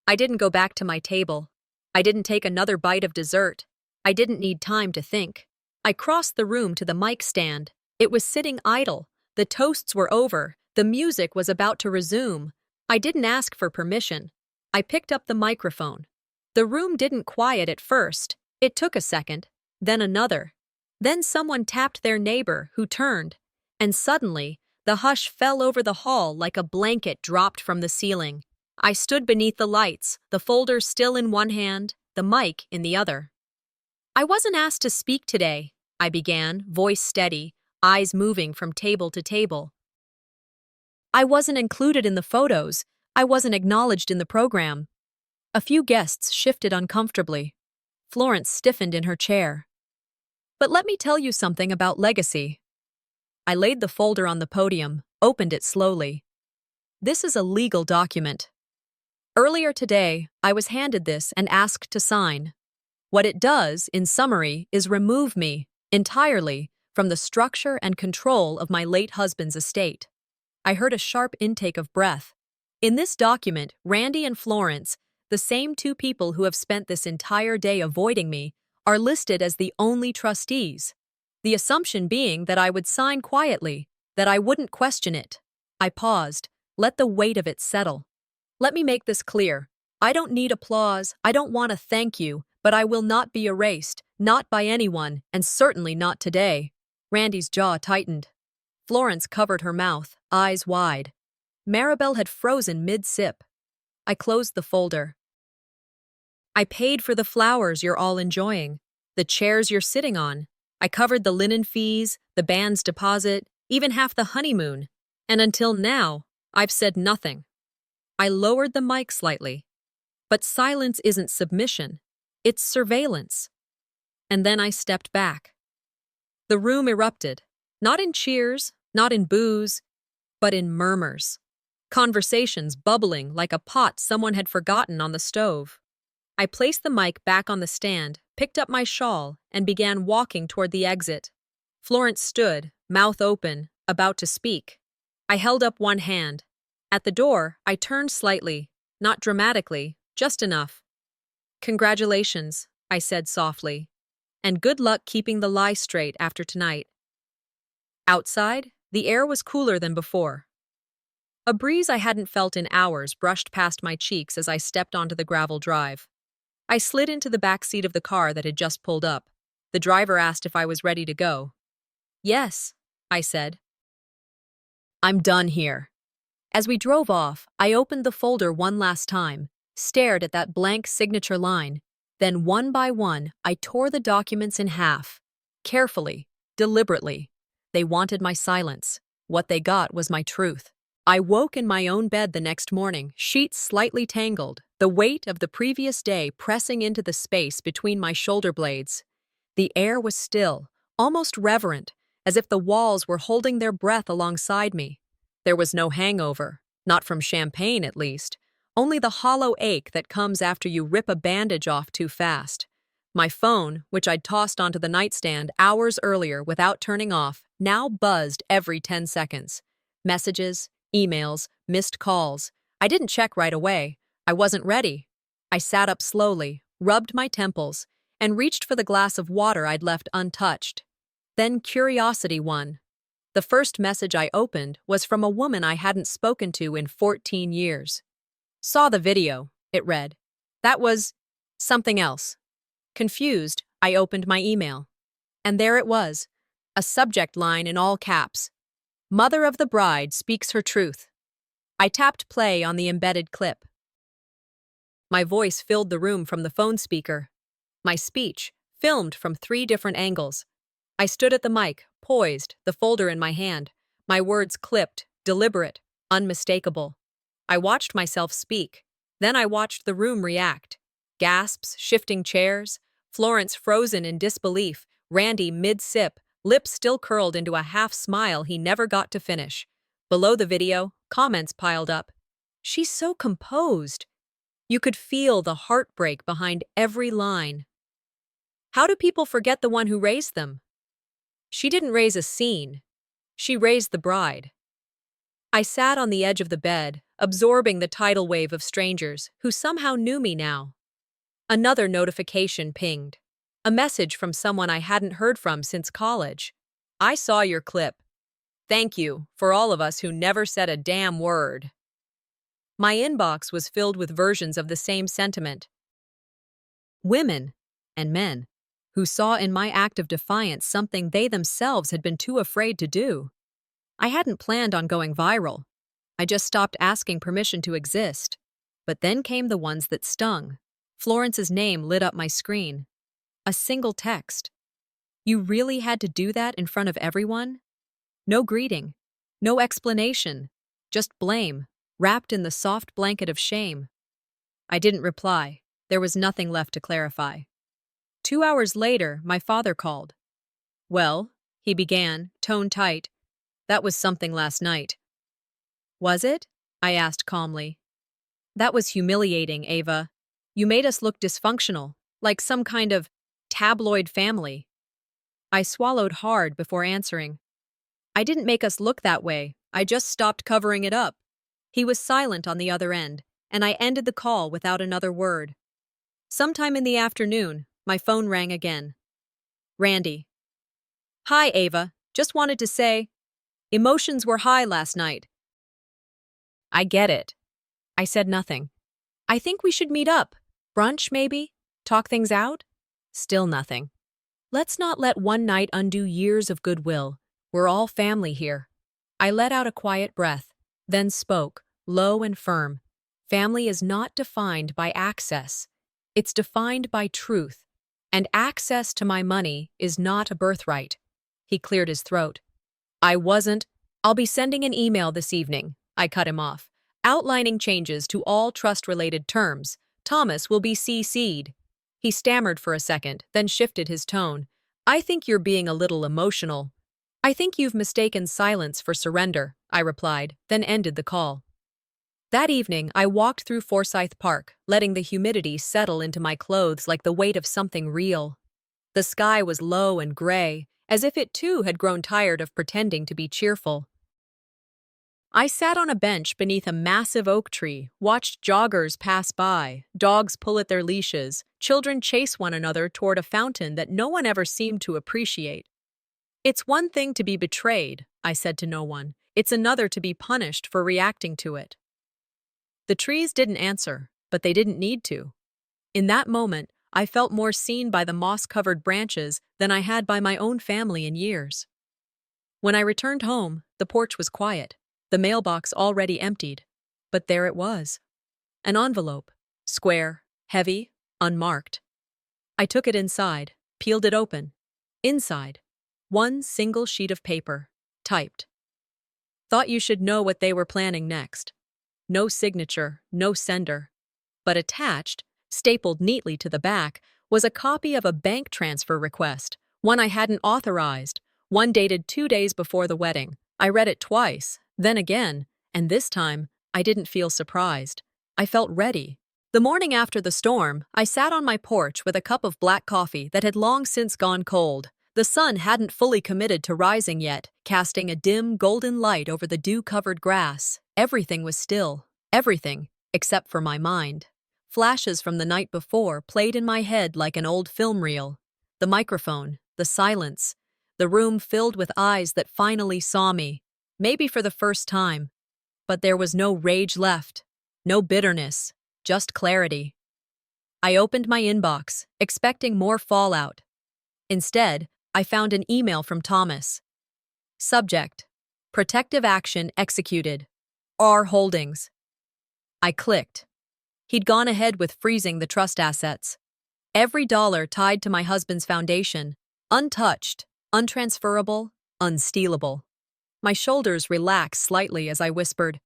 I didn't go back to my table. I didn't take another bite of dessert. I didn't need time to think. I crossed the room to the mic stand. It was sitting idle. The toasts were over. The music was about to resume. I didn't ask for permission. I picked up the microphone. The room didn't quiet at first. It took a second, then another. Then someone tapped their neighbor, who turned. And suddenly, the hush fell over the hall like a blanket dropped from the ceiling. I stood beneath the lights, the folder still in one hand, the mic in the other. I wasn't asked to speak today, I began, voice steady, eyes moving from table to table. I wasn't included in the photos. I wasn't acknowledged in the program. A few guests shifted uncomfortably. Florence stiffened in her chair. But let me tell you something about legacy. I laid the folder on the podium, opened it slowly. This is a legal document. Earlier today, I was handed this and asked to sign. What it does, in summary, is remove me, entirely, from the structure and control of my late husband's estate. I heard a sharp intake of breath. In this document, Randy and Florence, the same two people who have spent this entire day avoiding me, are listed as the only trustees. The assumption being that I would sign quietly, that I wouldn't question it. I paused, let the weight of it settle. Let me make this clear. I don't need applause, I don't want a thank you, but I will not be erased, not by anyone, and certainly not today. Randy's jaw tightened. Florence covered her mouth, eyes wide. Maribel had frozen mid-sip. I closed the folder. I paid for the flowers you're all enjoying, the chairs you're sitting on. I covered the linen fees, the band's deposit, even half the honeymoon. And until now, I've said nothing. I lowered the mic slightly. But silence isn't submission. It's surveillance. And then I stepped back. The room erupted, not in cheers, not in boos, but in murmurs. Conversations bubbling like a pot someone had forgotten on the stove. I placed the mic back on the stand, picked up my shawl, and began walking toward the exit. Florence stood, mouth open, about to speak. I held up one hand. At the door, I turned slightly, not dramatically, just enough. "Congratulations," I said softly, "and good luck keeping the lie straight after tonight." Outside, the air was cooler than before. A breeze I hadn't felt in hours brushed past my cheeks as I stepped onto the gravel drive. I slid into the back seat of the car that had just pulled up. The driver asked if I was ready to go. "Yes," I said. "I'm done here." As we drove off, I opened the folder one last time, stared at that blank signature line. Then one by one, I tore the documents in half. Carefully, deliberately. They wanted my silence. What they got was my truth. I woke in my own bed the next morning, sheets slightly tangled, the weight of the previous day pressing into the space between my shoulder blades. The air was still, almost reverent, as if the walls were holding their breath alongside me. There was no hangover, not from champagne at least, only the hollow ache that comes after you rip a bandage off too fast. My phone, which I'd tossed onto the nightstand hours earlier without turning off, now buzzed every 10 seconds. Messages, emails, missed calls. I didn't check right away. I wasn't ready. I sat up slowly, rubbed my temples, and reached for the glass of water I'd left untouched. Then curiosity won. The first message I opened was from a woman I hadn't spoken to in 14 years. "Saw the video," it read. That was something else. Confused, I opened my email. And there it was, a subject line in all caps. "Mother of the bride speaks her truth." I tapped play on the embedded clip. My voice filled the room from the phone speaker. My speech, filmed from 3 different angles. I stood at the mic, poised, the folder in my hand. My words clipped, deliberate, unmistakable. I watched myself speak. Then I watched the room react. Gasps, shifting chairs, Florence frozen in disbelief, Randy mid-sip, lips still curled into a half-smile he never got to finish. Below the video, comments piled up. "She's so composed." You could feel the heartbreak behind every line. How do people forget the one who raised them? She didn't raise a scene. She raised the bride. I sat on the edge of the bed, absorbing the tidal wave of strangers who somehow knew me now. Another notification pinged. A message from someone I hadn't heard from since college. "I saw your clip. Thank you for all of us who never said a damn word." My inbox was filled with versions of the same sentiment. Women and men who saw in my act of defiance something they themselves had been too afraid to do. I hadn't planned on going viral. I just stopped asking permission to exist. But then came the ones that stung. Florence's name lit up my screen. A single text. You really had to do that in front of everyone? No greeting. No explanation. Just blame, wrapped in the soft blanket of shame. I didn't reply. There was nothing left to clarify. 2 hours later, my father called. Well, he began, tone tight. That was something last night. Was it? I asked calmly. That was humiliating, Ava. You made us look dysfunctional, like some kind of tabloid family. I swallowed hard before answering. I didn't make us look that way. I just stopped covering it up. He was silent on the other end, and I ended the call without another word. Sometime in the afternoon, my phone rang again. Randy. Hi, Ava. Just wanted to say, emotions were high last night. I get it. I said nothing. I think we should meet up. Brunch, maybe? Talk things out? Still nothing. Let's not let one night undo years of goodwill. We're all family here. I let out a quiet breath, then spoke, low and firm. Family is not defined by access. It's defined by truth. And access to my money is not a birthright. He cleared his throat. I wasn't. I'll be sending an email this evening. I cut him off. Outlining changes to all trust-related terms. Thomas will be CC'd. He stammered for a second, then shifted his tone. I think you're being a little emotional. I think you've mistaken silence for surrender, I replied, then ended the call. That evening, I walked through Forsyth Park, letting the humidity settle into my clothes like the weight of something real. The sky was low and gray, as if it too had grown tired of pretending to be cheerful. I sat on a bench beneath a massive oak tree, watched joggers pass by, dogs pull at their leashes, children chase one another toward a fountain that no one ever seemed to appreciate. It's one thing to be betrayed, I said to no one. It's another to be punished for reacting to it. The trees didn't answer, but they didn't need to. In that moment, I felt more seen by the moss-covered branches than I had by my own family in years. When I returned home, the porch was quiet, the mailbox already emptied. But there it was. An envelope, square, heavy, unmarked. I took it inside, peeled it open. Inside, one single sheet of paper, typed. Thought you should know what they were planning next. No signature, no sender. But attached, stapled neatly to the back, was a copy of a bank transfer request, one I hadn't authorized, one dated 2 days before the wedding. I read it twice, then again, and this time, I didn't feel surprised. I felt ready. The morning after the storm, I sat on my porch with a cup of black coffee that had long since gone cold. The sun hadn't fully committed to rising yet, casting a dim, golden light over the dew-covered grass. Everything was still. Everything, except for my mind. Flashes from the night before played in my head like an old film reel. The microphone, the silence, the room filled with eyes that finally saw me, maybe for the first time. But there was no rage left, no bitterness, just clarity. I opened my inbox, expecting more fallout. Instead, I found an email from Thomas. Subject: Protective action executed. R Holdings. I clicked. He'd gone ahead with freezing the trust assets. Every dollar tied to my husband's foundation, untouched, untransferable, unstealable. My shoulders relaxed slightly as I whispered,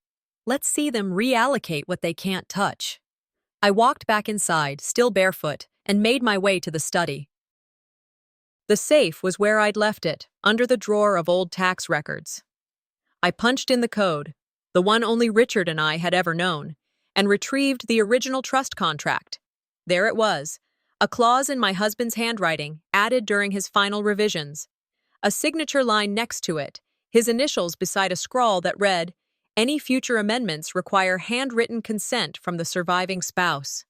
let's see them reallocate what they can't touch. I walked back inside, still barefoot, and made my way to the study. The safe was where I'd left it, under the drawer of old tax records. I punched in the code, the one only Richard and I had ever known, and retrieved the original trust contract. There it was, a clause in my husband's handwriting, added during his final revisions. A signature line next to it, his initials beside a scrawl that read, "Any future amendments require handwritten consent from the surviving spouse."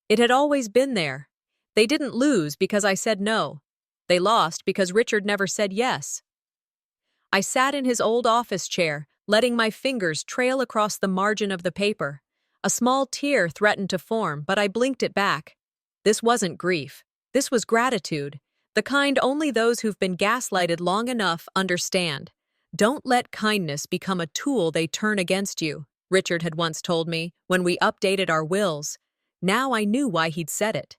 It had always been there. They didn't lose because I said no. They lost because Richard never said yes. I sat in his old office chair, letting my fingers trail across the margin of the paper. A small tear threatened to form, but I blinked it back. This wasn't grief. This was gratitude, the kind only those who've been gaslighted long enough understand. Don't let kindness become a tool they turn against you, Richard had once told me when we updated our wills. Now I knew why he'd said it.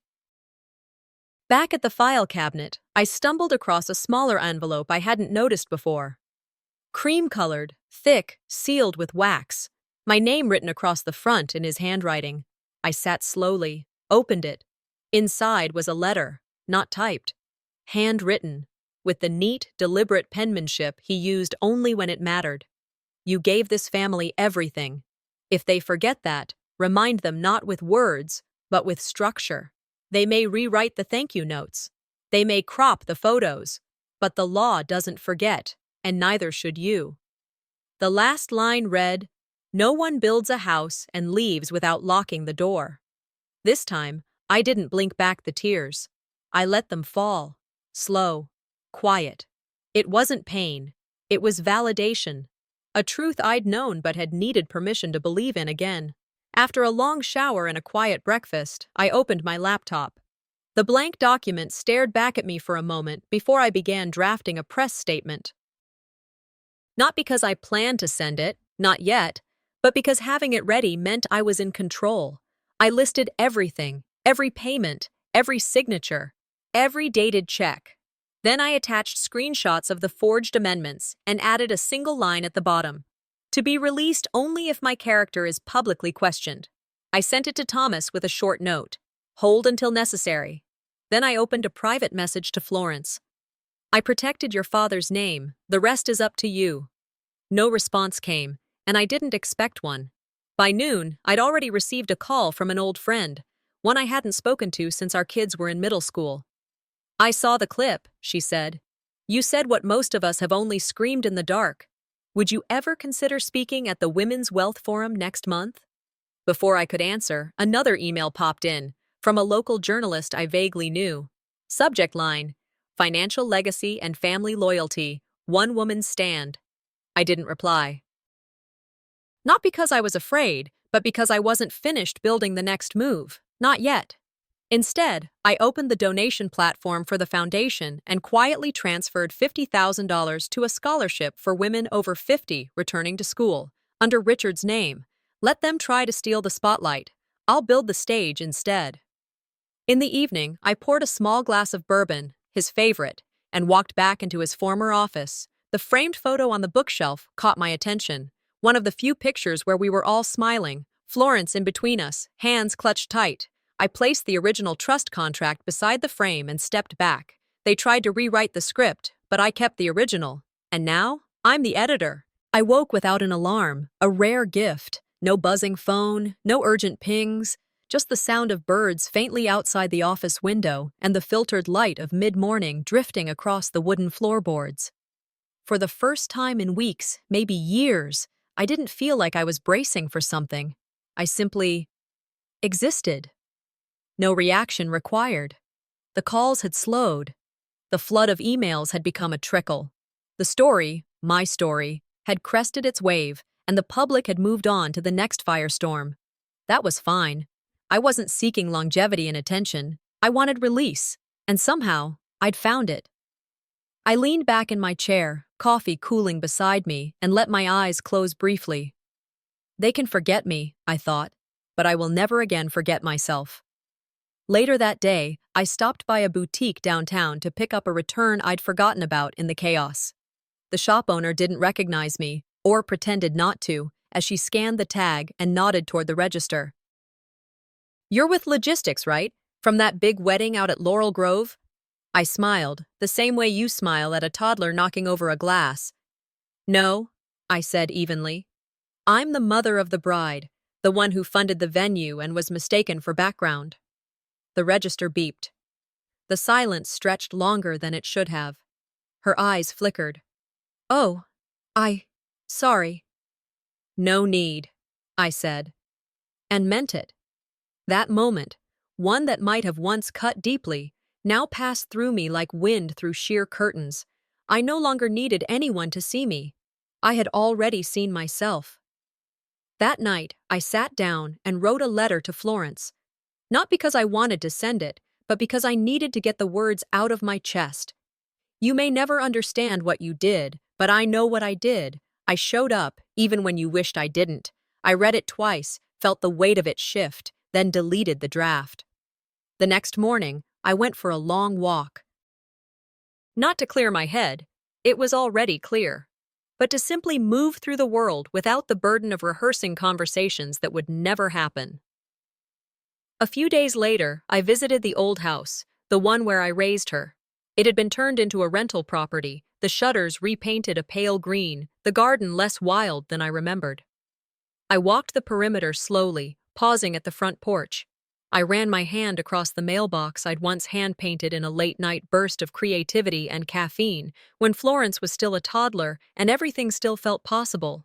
Back at the file cabinet, I stumbled across a smaller envelope I hadn't noticed before. Cream-colored, thick, sealed with wax. My name written across the front in his handwriting. I sat slowly, opened it. Inside was a letter, not typed. Handwritten, with the neat, deliberate penmanship he used only when it mattered. You gave this family everything. If they forget that, remind them not with words, but with structure. They may rewrite the thank you notes. They may crop the photos. But the law doesn't forget, and neither should you. The last line read, "No one builds a house and leaves without locking the door." This time, I didn't blink back the tears. I let them fall. Slow. Quiet. It wasn't pain. It was validation. A truth I'd known but had needed permission to believe in again. After a long shower and a quiet breakfast, I opened my laptop. The blank document stared back at me for a moment before I began drafting a press statement. Not because I planned to send it, not yet, but because having it ready meant I was in control. I listed everything, every payment, every signature, every dated check. Then I attached screenshots of the forged amendments and added a single line at the bottom. To be released only if my character is publicly questioned. I sent it to Thomas with a short note. Hold until necessary. Then I opened a private message to Florence. I protected your father's name. The rest is up to you. No response came, and I didn't expect one. By noon, I'd already received a call from an old friend, one I hadn't spoken to since our kids were in middle school. "I saw the clip," she said. "You said what most of us have only screamed in the dark. Would you ever consider speaking at the Women's Wealth Forum next month?" Before I could answer, another email popped in, from a local journalist I vaguely knew. Subject line, "Financial Legacy and Family Loyalty, One Woman's Stand." I didn't reply. Not because I was afraid, but because I wasn't finished building the next move. Not yet. Instead, I opened the donation platform for the foundation and quietly transferred $50,000 to a scholarship for women over 50 returning to school, under Richard's name. Let them try to steal the spotlight. I'll build the stage instead. In the evening, I poured a small glass of bourbon, his favorite, and walked back into his former office. The framed photo on the bookshelf caught my attention. One of the few pictures where we were all smiling, Florence in between us, hands clutched tight. I placed the original trust contract beside the frame and stepped back. They tried to rewrite the script, but I kept the original. And now, I'm the editor. I woke without an alarm, a rare gift. No buzzing phone, no urgent pings, just the sound of birds faintly outside the office window and the filtered light of mid-morning drifting across the wooden floorboards. For the first time in weeks, maybe years, I didn't feel like I was bracing for something. I simply existed. No reaction required. The calls had slowed. The flood of emails had become a trickle. The story, my story, had crested its wave, and the public had moved on to the next firestorm. That was fine. I wasn't seeking longevity and attention. I wanted release, and somehow, I'd found it. I leaned back in my chair, coffee cooling beside me, and let my eyes close briefly. They can forget me, I thought, but I will never again forget myself. Later that day, I stopped by a boutique downtown to pick up a return I'd forgotten about in the chaos. The shop owner didn't recognize me, or pretended not to, as she scanned the tag and nodded toward the register. "You're with logistics, right? From that big wedding out at Laurel Grove?" I smiled, the same way you smile at a toddler knocking over a glass. "No," I said evenly. "I'm the mother of the bride, the one who funded the venue and was mistaken for background." The register beeped. The silence stretched longer than it should have. Her eyes flickered. "Oh, sorry." "No need," I said. And meant it. That moment, one that might have once cut deeply, now passed through me like wind through sheer curtains. I no longer needed anyone to see me. I had already seen myself. That night, I sat down and wrote a letter to Florence. Not because I wanted to send it, but because I needed to get the words out of my chest. You may never understand what you did, but I know what I did. I showed up, even when you wished I didn't. I read it twice, felt the weight of it shift, then deleted the draft. The next morning, I went for a long walk. Not to clear my head, it was already clear, but to simply move through the world without the burden of rehearsing conversations that would never happen. A few days later, I visited the old house, the one where I raised her. It had been turned into a rental property, the shutters repainted a pale green, the garden less wild than I remembered. I walked the perimeter slowly, pausing at the front porch. I ran my hand across the mailbox I'd once hand-painted in a late-night burst of creativity and caffeine, when Florence was still a toddler and everything still felt possible.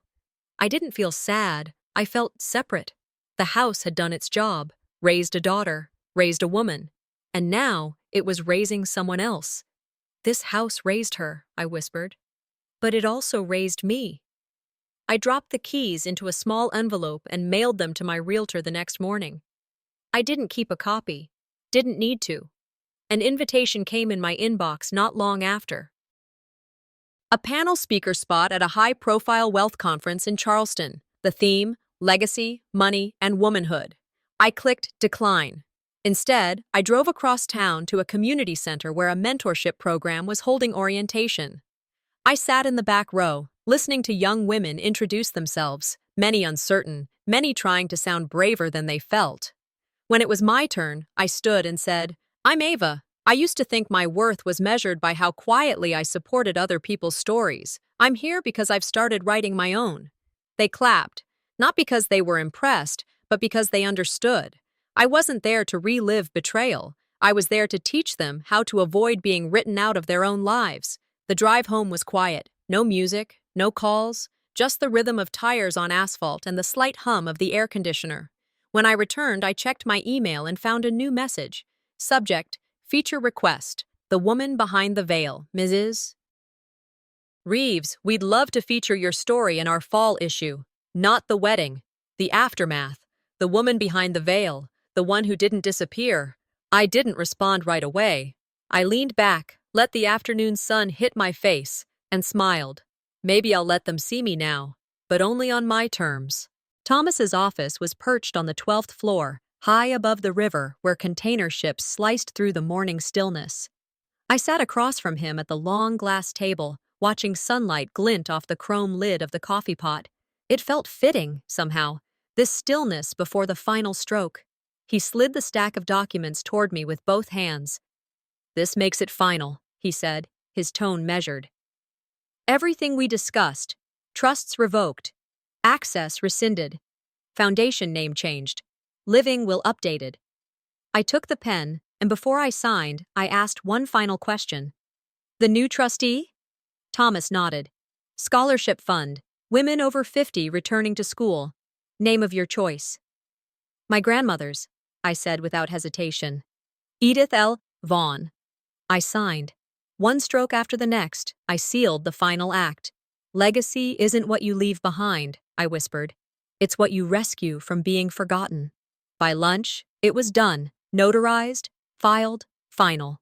I didn't feel sad, I felt separate. The house had done its job, raised a daughter, raised a woman, and now it was raising someone else. This house raised her, I whispered. But it also raised me. I dropped the keys into a small envelope and mailed them to my realtor the next morning. I didn't keep a copy. Didn't need to. An invitation came in my inbox not long after. A panel speaker spot at a high-profile wealth conference in Charleston. The theme, legacy, money, and womanhood. I clicked decline. Instead, I drove across town to a community center where a mentorship program was holding orientation. I sat in the back row, listening to young women introduce themselves, many uncertain, many trying to sound braver than they felt. When it was my turn, I stood and said, "I'm Ava. I used to think my worth was measured by how quietly I supported other people's stories. I'm here because I've started writing my own." They clapped, not because they were impressed, but because they understood. I wasn't there to relive betrayal. I was there to teach them how to avoid being written out of their own lives. The drive home was quiet. No music, no calls, just the rhythm of tires on asphalt and the slight hum of the air conditioner. When I returned, I checked my email and found a new message. Subject, feature request, the woman behind the veil, Mrs. Reeves, we'd love to feature your story in our fall issue. Not the wedding, the aftermath, the woman behind the veil, the one who didn't disappear. I didn't respond right away. I leaned back, let the afternoon sun hit my face, and smiled. Maybe I'll let them see me now, but only on my terms. Thomas's office was perched on the 12th floor, high above the river where container ships sliced through the morning stillness. I sat across from him at the long glass table, watching sunlight glint off the chrome lid of the coffee pot. It felt fitting, somehow, this stillness before the final stroke. He slid the stack of documents toward me with both hands. "This makes it final," he said, his tone measured. "Everything we discussed, trusts revoked, access rescinded, foundation name changed, living will updated." I took the pen, and before I signed, I asked one final question. "The new trustee?" Thomas nodded. "Scholarship fund, women over 50 returning to school. Name of your choice." "My grandmother's," I said without hesitation. "Edith L. Vaughn." I signed. One stroke after the next, I sealed the final act. "Legacy isn't what you leave behind," I whispered. "It's what you rescue from being forgotten." By lunch, it was done, notarized, filed, final.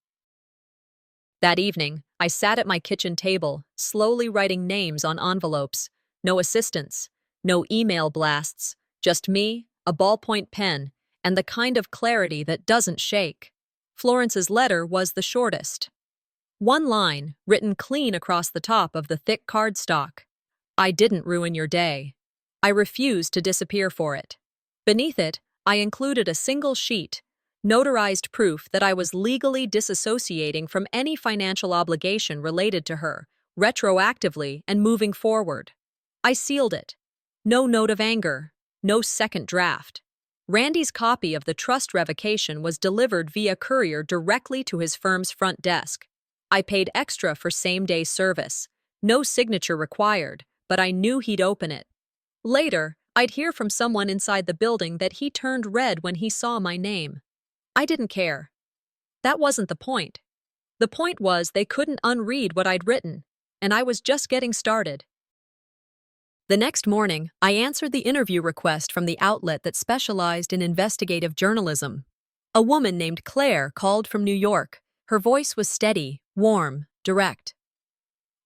That evening, I sat at my kitchen table, slowly writing names on envelopes. No assistants, no email blasts, just me, a ballpoint pen, and the kind of clarity that doesn't shake. Florence's letter was the shortest. One line, written clean across the top of the thick cardstock. "I didn't ruin your day. I refuse to disappear for it." Beneath it, I included a single sheet, notarized proof that I was legally disassociating from any financial obligation related to her, retroactively and moving forward. I sealed it. No note of anger, no second draft. Randy's copy of the trust revocation was delivered via courier directly to his firm's front desk. I paid extra for same-day service. No signature required, but I knew he'd open it. Later, I'd hear from someone inside the building that he turned red when he saw my name. I didn't care. That wasn't the point. The point was they couldn't unread what I'd written, and I was just getting started. The next morning, I answered the interview request from the outlet that specialized in investigative journalism. A woman named Claire called from New York. Her voice was steady, warm, direct.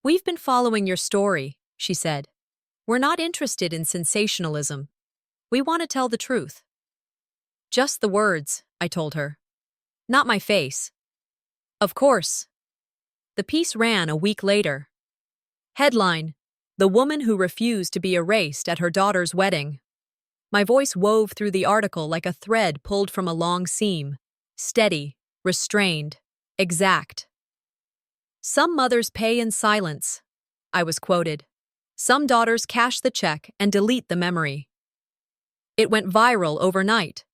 "We've been following your story," she said. "We're not interested in sensationalism. We want to tell the truth." Just the words, I told her. Not my face, Of course. The piece ran a week later. Headline: The woman who refused to be erased at her daughter's wedding. My voice wove through the article like a thread pulled from a long seam. Steady, restrained, exact. Some mothers pay in silence, I was quoted. Some daughters cash the check and delete the memory. It went viral overnight.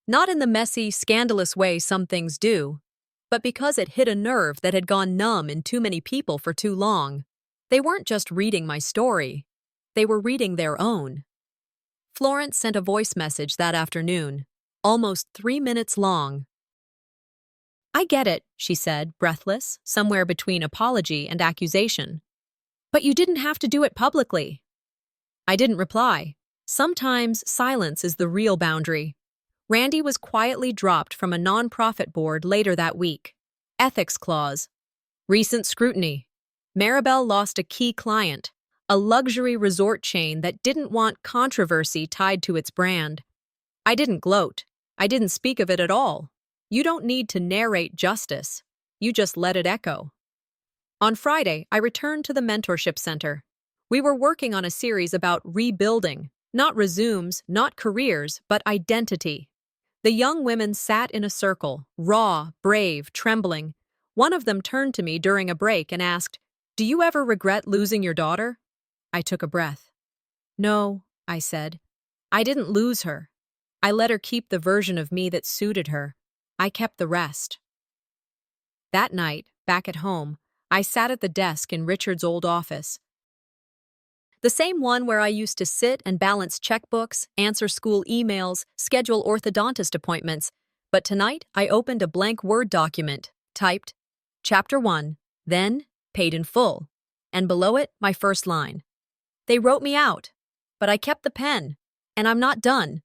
Not in the messy, scandalous way some things do, but because it hit a nerve that had gone numb in too many people for too long. They weren't just reading my story. They were reading their own. Florence sent a voice message that afternoon, almost 3 minutes long. I get it, she said, breathless, somewhere between apology and accusation. But you didn't have to do it publicly. I didn't reply. Sometimes silence is the real boundary. Randy was quietly dropped from a nonprofit board later that week. Ethics clause. Recent scrutiny. Maribel lost a key client, a luxury resort chain that didn't want controversy tied to its brand. I didn't gloat. I didn't speak of it at all. You don't need to narrate justice. You just let it echo. On Friday, I returned to the mentorship center. We were working on a series about rebuilding, not resumes, not careers, but identity. The young women sat in a circle, raw, brave, trembling. One of them turned to me during a break and asked, "Do you ever regret losing your daughter?" I took a breath. "No," I said. "I didn't lose her. I let her keep the version of me that suited her. I kept the rest." That night, back at home, I sat at the desk in Richard's old office. The same one where I used to sit and balance checkbooks, answer school emails, schedule orthodontist appointments. But tonight, I opened a blank Word document, typed, Chapter 1, then, paid in full, and below it, my first line. They wrote me out, but I kept the pen, and I'm not done.